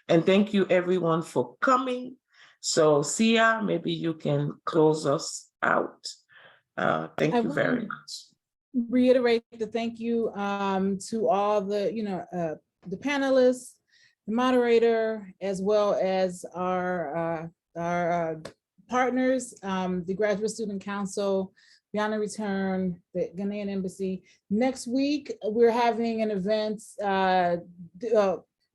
And thank you everyone for coming. So Sia, maybe you can close us out. Thank you very much. Reiterate the thank you to all the, the panelists, the moderator, as well as our partners, the Graduate Student Council, Beyond the Return, the Ghanaian Embassy. Next week, we're having an event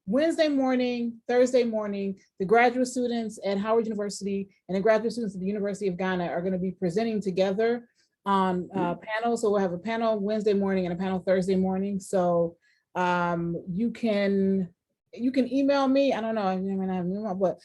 Wednesday morning, Thursday morning. The graduate students at Howard University and the graduate students at the University of Ghana are going to be presenting together on panels. So we'll have a panel Wednesday morning and a panel Thursday morning. So you can email me. I don't know, I may not have an email, but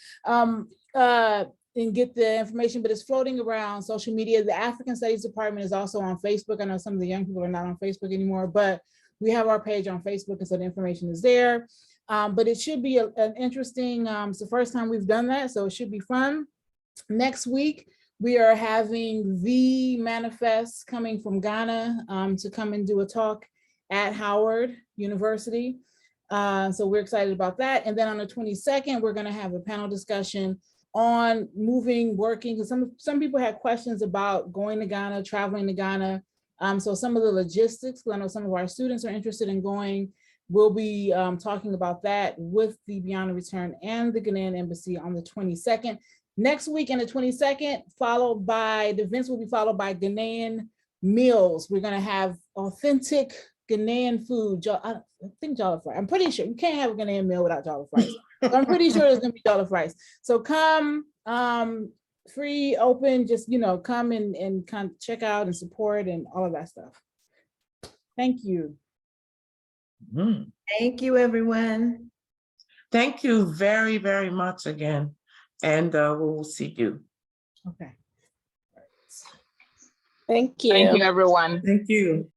and get the information, but it's floating around social media. The African Studies Department is also on Facebook. I know some of the young people are not on Facebook anymore, but We have our page on Facebook, and so the information is there. But it should be an interesting, it's the first time we've done that, so it should be fun. Next week, we are having the Manifest coming from Ghana to come and do a talk at Howard University. So we're excited about that. And then on the 22nd, we're going to have a panel discussion on moving, working, because some people had questions about going to Ghana, traveling to Ghana. So some of the logistics, because I know some of our students are interested in going. We'll be talking about that with the Beyond the Return and the Ghanaian Embassy on the 22nd. Next week on the 22nd, followed by, the events will be followed by Ghanaian meals. We're going to have authentic Ghanaian food. I think jollof rice. I'm pretty sure you can't have a Ghanaian meal without jollof rice. So I'm pretty sure there's going to be jollof rice. So come, free, open, just, come and kind of check out and support and all of that stuff. Thank you. Thank you, everyone. Thank you very, very much again. And we'll see you. Okay. Thank you. Thank you, everyone. Thank you.